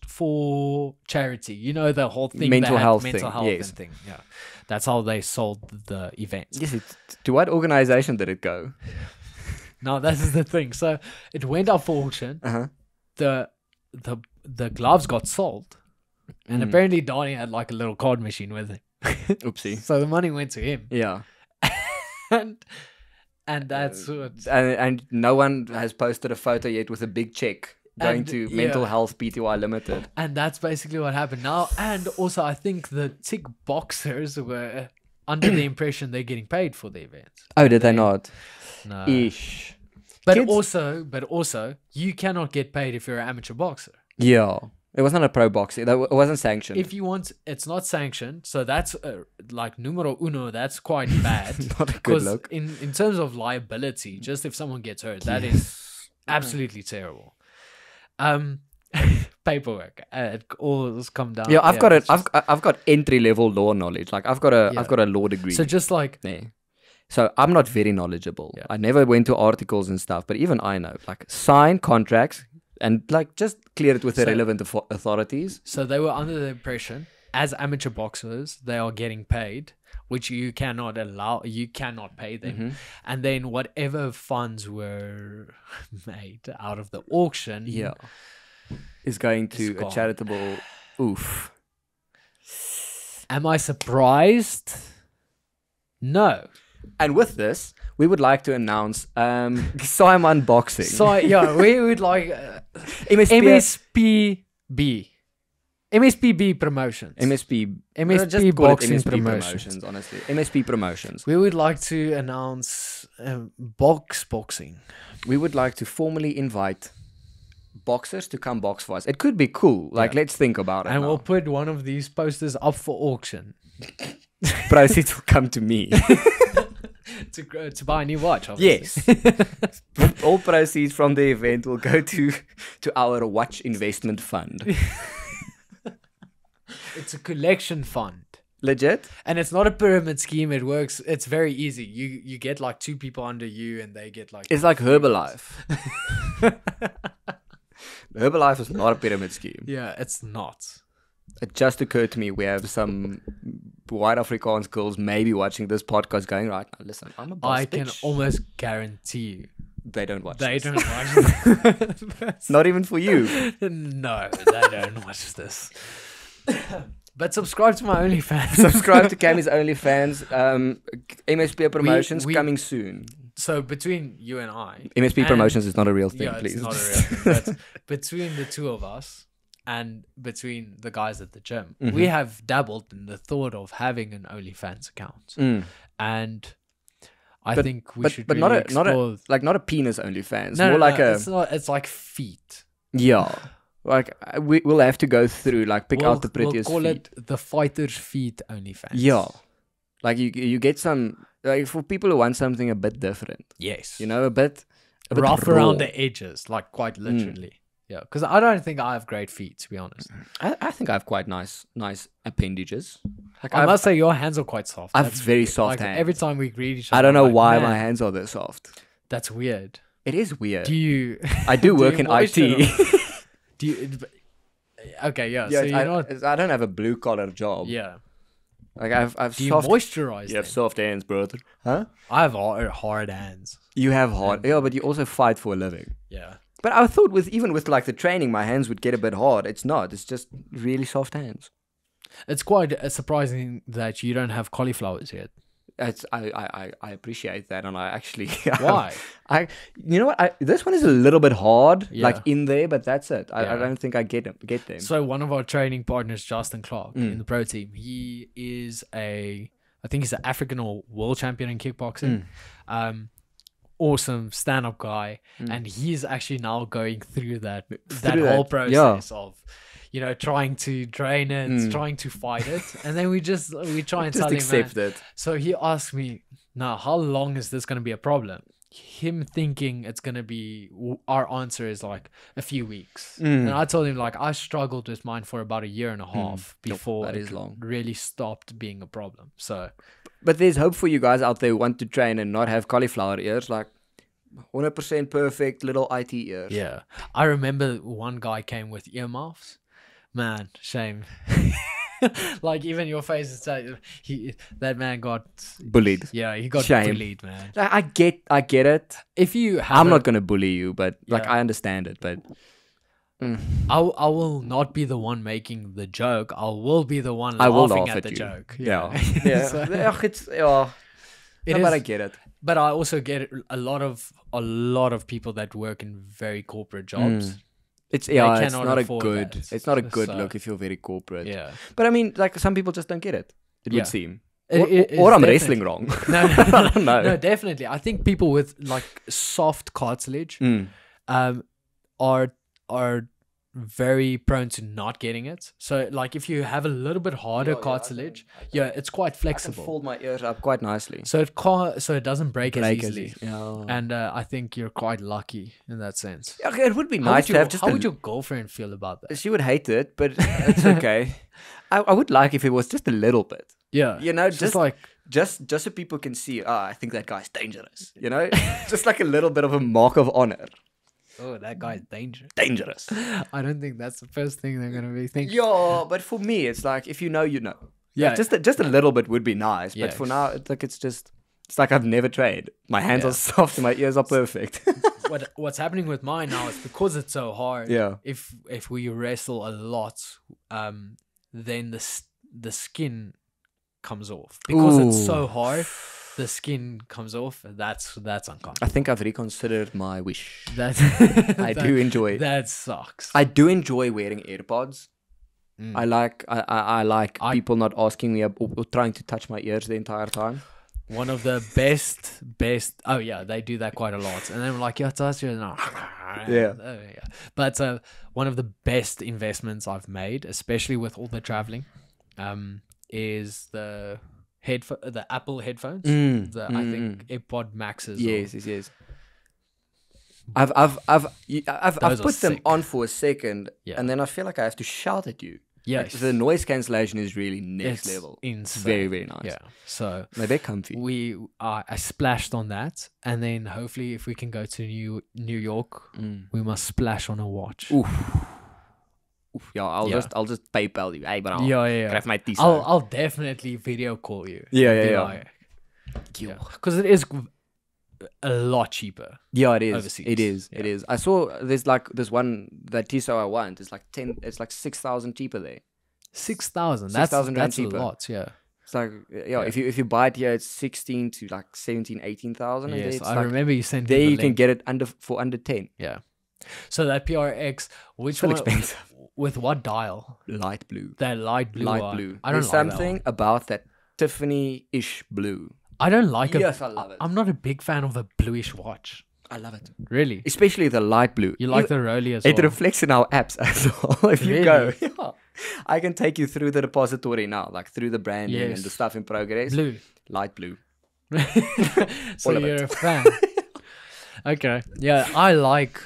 for charity. You know the whole thing. Mental they had health mental thing, health yes. and thing. Yeah, that's how they sold the event. Yes. To what organization did it go? Now this is the thing. So it went up for auction. Uh-huh. The gloves got sold, and apparently Donnie had like a little card machine with him. Oopsie. So the money went to him. Yeah. and that's what. And no one has posted a photo yet with a big check going And, to yeah. Mental Health Pty Limited. And that's basically what happened now. And also, I think the tick boxers were under the impression they're getting paid for the events. Oh, did they not? No. Ish. But Kids- also, you cannot get paid if you're an amateur boxer. Yeah. It wasn't a pro boxing. It wasn't sanctioned. If you want, it's not sanctioned. So that's like numero uno. That's quite bad. Not a good Because look. in terms of liability, just if someone gets hurt, that is absolutely terrible. Paperwork. It all has come down. Yeah, I've got entry level law knowledge. Like I've got a law degree. So just like Yeah. So I'm not very knowledgeable. Yeah. I never went to articles and stuff, but even I know, like, sign contracts and like just clear it with the So- relevant authorities. So they were under the impression, as amateur boxers, they are getting paid, which you cannot allow. You cannot pay them, Mm-hmm. and then whatever funds were made out of the auction, Yeah, is going to It's a gone. charitable. Oof. Am I surprised? No. And with this, we would like to announce Saaiman Boxing. So yeah, we would like MSP, MSPB promotions. MSP, MSP just call it boxing MSP promotions. honestly. MSP promotions. We would like to announce boxing. We would like to formally invite boxers to come box for us. It could be cool. Like, Yeah. let's think about it. And now. we'll put one of these posters up for auction Proceeds will come to me. to buy a new watch. Obviously. Yes. All proceeds from the event will go to our watch investment fund. It's a collection fund. Legit? And it's not a pyramid scheme. It works. It's very easy. You get like two people under you, and they get like. It's like Herbalife. Herbalife is not a pyramid scheme. Yeah, it's not. It just occurred to me we have some white Afrikaans girls maybe watching this podcast going, right now, listen, I'm a boss I can bitch. almost guarantee you They don't watch they this. don't watch this. Not even for you. No, they don't watch this. But subscribe to my OnlyFans. Subscribe to Cammy's OnlyFans. MSP Promotions we- coming soon. So between you and I, MSP and- Promotions is not a real thing, yeah, please. it's not a real thing. But between the two of us and between the guys at the gym, Mm-hmm. we have dabbled in the thought of having an OnlyFans account, and I think we should but really not explore. not a penis OnlyFans. No, More no, like no, a It's not. It's like feet. yeah. Like we'll have to go through, like, pick out the prettiest We'll call feet. it the fighter's feet OnlyFans. Yeah, like you get some, like, for people who want something a bit different. Yes. You know, a bit rough raw. around the edges, like quite literally. Yeah, because I don't think I have great feet, to be honest. I think I have quite nice appendages. Like I must say your hands are quite soft. I've That's very weird. soft Like, hands. every time we greet each other, I don't know I'm like, why "Man, my hands are this soft. That's weird. It is weird. Do you? I do work you in wash it IT. Do you? Okay, yeah. Yeah, so you're not. I don't have a blue collar job. Yeah. Like I've Do you soft. moisturize? You have them? soft hands, brother. Huh? I have hard hands. You have hard. Yeah, but you also fight for a living. Yeah. But I thought even with like the training, my hands would get a bit hard. It's not. It's just really soft hands. It's quite surprising that you don't have cauliflowers yet. I appreciate that, and I actually Why? you know what, this one is a little bit hard, Yeah. like in there, but that's it. I Yeah. don't think I get them. So one of our training partners, Justin Clark, in the pro team, he is I think he's an African or world champion in kickboxing. Awesome stand-up guy, and he's actually now going through that whole that, process of, trying to train it, trying to fight it, and then we try and Just tell him, accept man. it. So he asked me, now, how long is this going to be a problem? Him thinking it's going to be, our answer is like a few weeks. And I told him, like, I struggled with mine for about a year and a half before that it is long. really stopped being a problem. So, But there's hope for you guys out there who want to train and not have cauliflower ears, like 100% perfect little IT ears. yeah. I remember one guy came with earmuffs. Man, shame. Like, even your face is that man got, Bullied. yeah, he got Shame. bullied, man. I get it. If you have I'm not gonna bully you, but like Yeah. I understand it. But I will not be the one making the joke. I will be the one I will laughing laugh at the you. joke. Yeah, So- yeah. Ugh, it's yeah. It But is- I get it. But I also get a lot of people that work in very corporate jobs. It's They it's cannot not a afford good. that. It's not a good So- look if you're very corporate. Yeah. But I mean, like some people just don't get it. It Yeah. would seem. It Or is I'm definitely- wrestling wrong. No, I don't know. no, definitely. I think people with like soft cartilage Mm. are very prone to not getting it. So like if you have a little bit harder Yeah, I cartilage, can- yeah, it's quite I can flexible. fold my ears up quite nicely. So it doesn't break, as easily. Yeah. And I think you're quite lucky in that sense. Okay, it would be How nice would to your- have just how a would your girlfriend feel about that? She would hate it, but it's okay. I would like if it was just a little bit. Yeah, You know, it's just like just so people can see, I think that guy's dangerous. You know? Just like a little bit of a mark of honor. oh, that guy's dangerous. Dangerous. I don't think that's the first thing they're gonna be thinking. Yeah, but for me it's like if you know, you know. Yeah. Like, just a little bit would be nice. Yeah. But for now it's like I've never tried. My hands Yeah. are soft and my ears are perfect. What's happening with mine now is because it's so hard. Yeah. If we wrestle a lot, then the skin comes off because it's so hard. The skin comes off. That's uncomfortable. I think I've reconsidered my wish. That's I do enjoy That sucks. I do enjoy wearing AirPods. Mm. I like people not asking me or trying to touch my ears the entire time. One of the best. Oh yeah, they do that quite a lot, and then I'm like, yeah, touch it. No. Yeah. Oh, yeah. But one of the best investments I've made, especially with all the traveling, is the Apple headphones. I think AirPod Maxes. Yes. I've Those are put them sick. on for a second, Yeah. and then I feel like I have to shout at you. Yes. Like, the noise cancellation is really next It's level. insane. Very, very nice. Yeah. So They're comfy. I splashed on that, and then hopefully if we can go to New York, we must splash on a watch. Oof. Yeah, I'll Yeah. just PayPal you. Hey, bro. Yeah. Grab my t-shirt. I'll definitely video call you. Yeah. Because it is a lot cheaper. Yeah, it is. Overseas. It is. Yeah. It is. I saw there's like this one that Tissot I want. It's like 6,000 cheaper there. 6,000. 6,000 rand That's a cheaper. lot. Yeah. It's like if you buy it here, it's 16 to like 17, 18,000. And Yes, it's I like, remember you sent there me the you can link. get it for under 10. Yeah. So that PRX, which Still one? expensive. With what dial? Light blue. That light blue. Light one. blue. I don't There's like that something one. about that Tiffany-ish blue. I don't like it. Yes, I love it. I'm not a big fan of a bluish watch. I love it. Really? Especially the light blue. You like the Rolly as It well? reflects in our apps as well. If you go, Really? yeah. I can take you through the repository now, like through the branding Yes. and the stuff in progress. Blue. Light blue. So All of you're it. a fan. Okay. Yeah, I like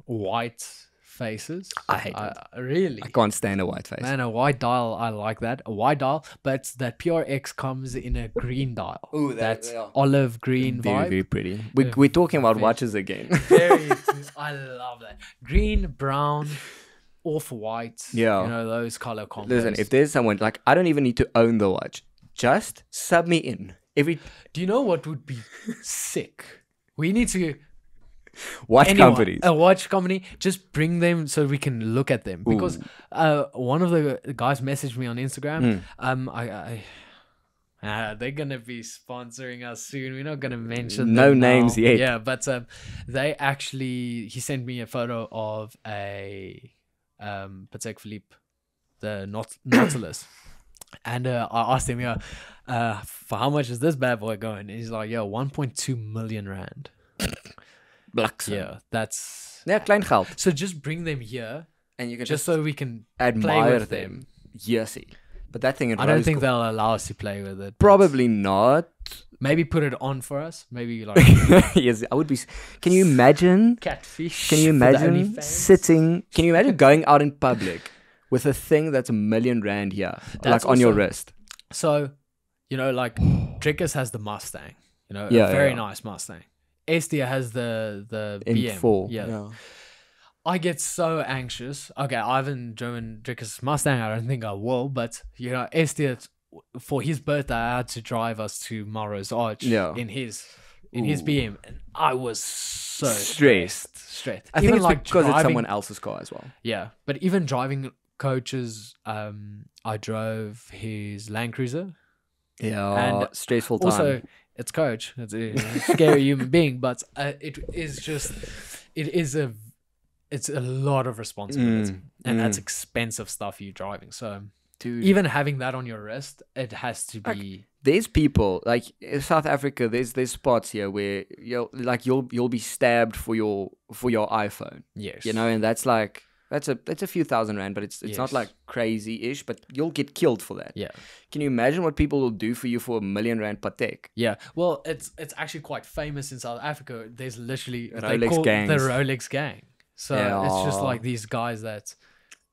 white faces. I hate it. Really? I can't stand a white face. Man, a white dial, I like that. A white dial, but that PRX comes in a green dial. Ooh, that yeah. olive green Very, vibe. very pretty. We're talking about watches again. Very, I love that. Green, brown, off-white. Yeah. You know, those color combos. Listen, if there's someone, like, I don't even need to own the watch. Just sub me in. Do you know what would be sick? We need to... Watch companies. A watch company, just bring them so we can look at them. Because one of the guys messaged me on Instagram. They're gonna be sponsoring us soon. We're not gonna mention No them names now. yet. Yeah, but he sent me a photo of a Patek Philippe, the Nautilus. And I asked him, for how much is this bad boy going? And he's like, 1.2 million rand. Blaksem. Yeah, that's... Yeah, klein geld. So just bring them here, And you can just so we can play admire with them. Yes. But that thing in I don't rose think gold- they'll allow us to play with it. but Probably not. Maybe put it on for us. Maybe like Yes, I would be. Can you imagine? catfish. Can you for the imagine OnlyFans. sitting? Can you imagine going out in public with a thing that's $1 million here, That's like on your also- wrist? So, like Drickus has the Mustang. Yeah, a very yeah. nice Mustang. Estia has the BM. M4. Yeah. I get so anxious. Okay, I haven't driven Drickus' Mustang. I don't think I will. But Estia, for his birthday, I had to drive us to Morrow's Arch Yeah. in his BM, and I was so Stressed. stressed. I think Even it's like because it's driving- someone else's car as well. Yeah, but even driving coaches, I drove his Land Cruiser. Yeah. And stressful time. Also, It's Coach. It's a scary human being, but it's a lot of responsibility, and that's expensive stuff you're driving. So Dude. even having that on your wrist, it has to be. There's people like in South Africa. There's spots here where you'll be stabbed for your iPhone. Yes. You know, and that's a few thousand rand, but it's not like crazy-ish. But you'll get killed for that. Yeah. Can you imagine what people will do for you for R1 million Patek? Yeah. Well, it's actually quite famous in South Africa. There's literally Rolex gangs. the Rolex gang. So it's just like these guys that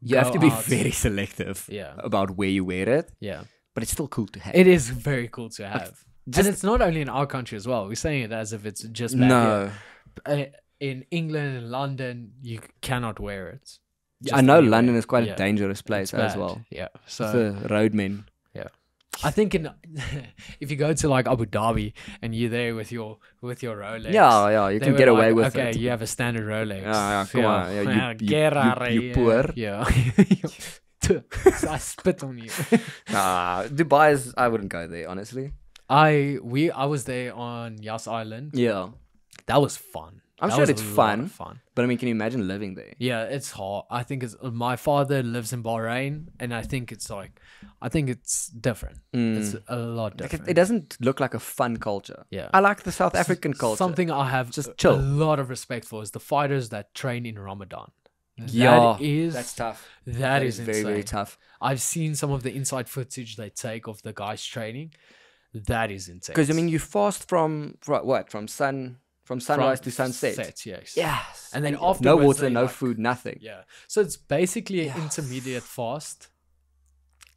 You have to be out. very selective about where you wear it. Yeah. But it's still cool to have. It is very cool to have. And it's not only in our country as well. We're saying it as if it's just back here. In England and London, you cannot wear it. I know London is quite a dangerous place as bad. well. Yeah. So The roadmen. yeah. I think if you go to like Abu Dhabi and you're there with your Rolex. Yeah, you can get away with it. Okay, you have a standard Rolex. Yeah, come on. Yeah, Get out of you here. poor. Yeah. I spit on you. Dubai is, I wouldn't go there, honestly. I was there on Yas Island. Yeah. That was fun. I'm That sure was it's a lot fun. of fun. But I mean, can you imagine living there? Yeah, it's hot. I think it's my father lives in Bahrain, and I think it's different. It's a lot different. It doesn't look like a fun culture. Yeah. I like the South African culture. Something I have Just a chill. lot of respect for is the fighters that train in Ramadan. Yeah, that's tough. That is very, insane. very tough. I've seen some of the inside footage they take of the guys training. That is insane. Because I mean, you fast from sunrise to sunset. Yes. Yes. And then no afterwards water, they, no like- food, nothing. Yeah. So it's basically an intermediate fast.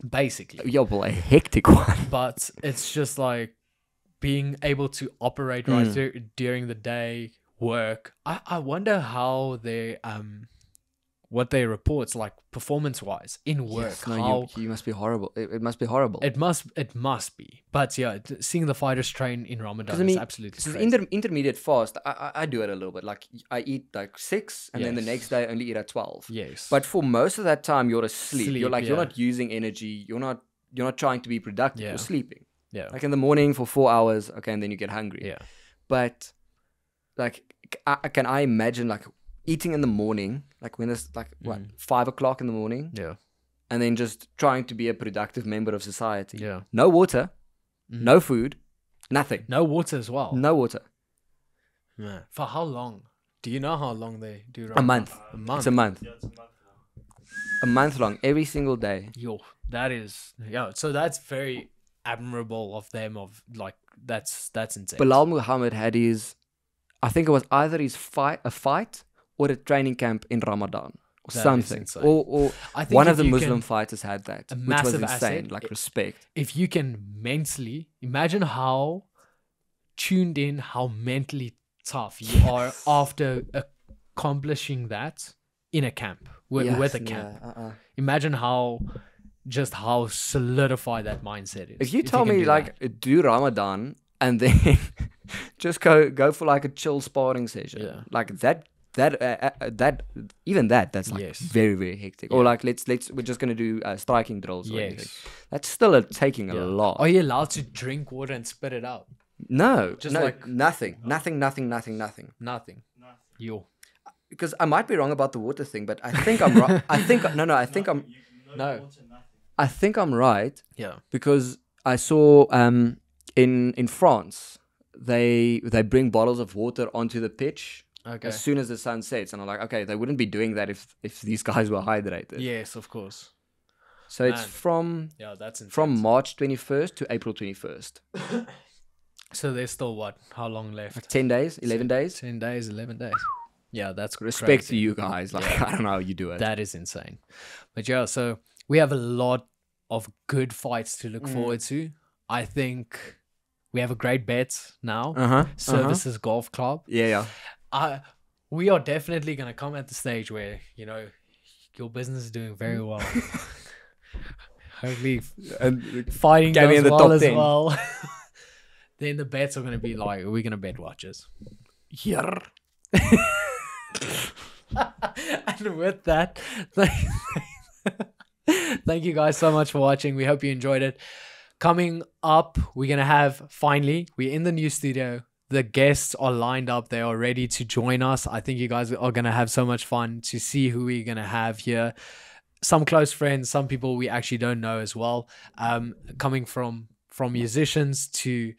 Basically. Yeah, well, a hectic one. But it's just like being able to operate right through during the day, work. I wonder how they what they reports like performance wise in work. Yes, no, how you must be horrible. It must be horrible. it must be. But yeah, seeing the fighters train in Ramadan I mean, is absolutely so crazy. intermediate fast, I do it a little bit. Like I eat like 6, and then the Yes. next day I only eat at 12. Yes. But for most of that time, you're asleep. You're Sleep, you're yeah. not using energy. You're not trying to be productive. Yeah. You're sleeping. yeah. Like in the morning for 4 hours, okay, and then you get hungry. Yeah. But like, can I imagine like eating in the morning, like when it's like 5 o'clock in the morning, Yeah. and then just trying to be a productive member of society. Yeah. No water, no food, nothing. No water as well. No water. Yeah. For how long? Do you know how long they do A Ramadan? month. A month. It's a month. Yeah, it's a month now. A month long, every single day. Yo, that is so that's very admirable of them that's insane. Bilal Muhammad had I think it was either a fight or a training camp in Ramadan or That is something. insane. Or I think one if of the you Muslim can- fighters had that, a which was massive insane. asset, Like respect. if you can mentally imagine how tuned in, how mentally tough you are after accomplishing that in a camp with a camp. Imagine how solidified that mindset is. If you can tell me do like that. do Ramadan and then just go for like a chill sparring session, Yeah. like that's like Yes. very, very hectic. Or like we're just gonna do striking drills or anything. Yes. That's still taking a lot. Are you allowed to drink water and spit it out? No, Just no, like- nothing. Nothing. Yo. Because I might be wrong about the water thing, but I think I'm right. I think I'm. No No. water, nothing. I think I'm right Yeah. because I saw in France they bring bottles of water onto the pitch Okay. as soon as the sun sets, and I'm like, okay, they wouldn't be doing that if these guys were hydrated. Yes, of course. So it's Man. from Yeah, that's intense. March 21st to April 21st. So there's still what? How long left? Like 10 days, 11 days. 10 days, 11 days. Yeah, that's Respect to crazy. you guys. Like I don't know how you do it. That is insane. But yeah, so we have a lot of good fights to look forward to. I think we have a great bet now. Services Golf Club. Yeah. We are definitely going to come at the stage where, your business is doing very well. Hopefully And fighting Get me goes in the well top as 10. well. Then the bets are going to be like, we're going to bet watches. here. And with that, thank you guys so much for watching. We hope you enjoyed it. coming up, we're going to have, finally, we're in the new studio. The guests are lined up. They are ready to join us. I think you guys are going to have so much fun to see who we're going to have here. Some close friends, some people we actually don't know as well. Coming from musicians to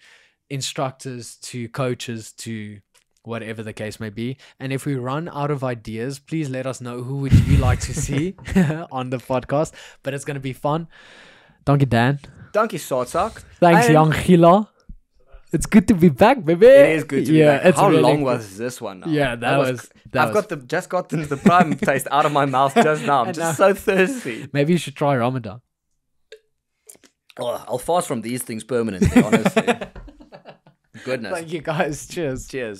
instructors to coaches to whatever the case may be. And if we run out of ideas, please let us know who would you like to see on the podcast. But it's going to be fun. Dankie, Dan. Dankie, Saatsak. Thanks, And young Gila. It's good to be back, baby. It is good to be back. It's How really long good. was this one now? Yeah, that was. I've just gotten the prime taste out of my mouth just now. I'm just so thirsty. Maybe you should try Ramadan. Oh, I'll fast from these things permanently, honestly. Goodness. Thank you guys. Cheers. Cheers.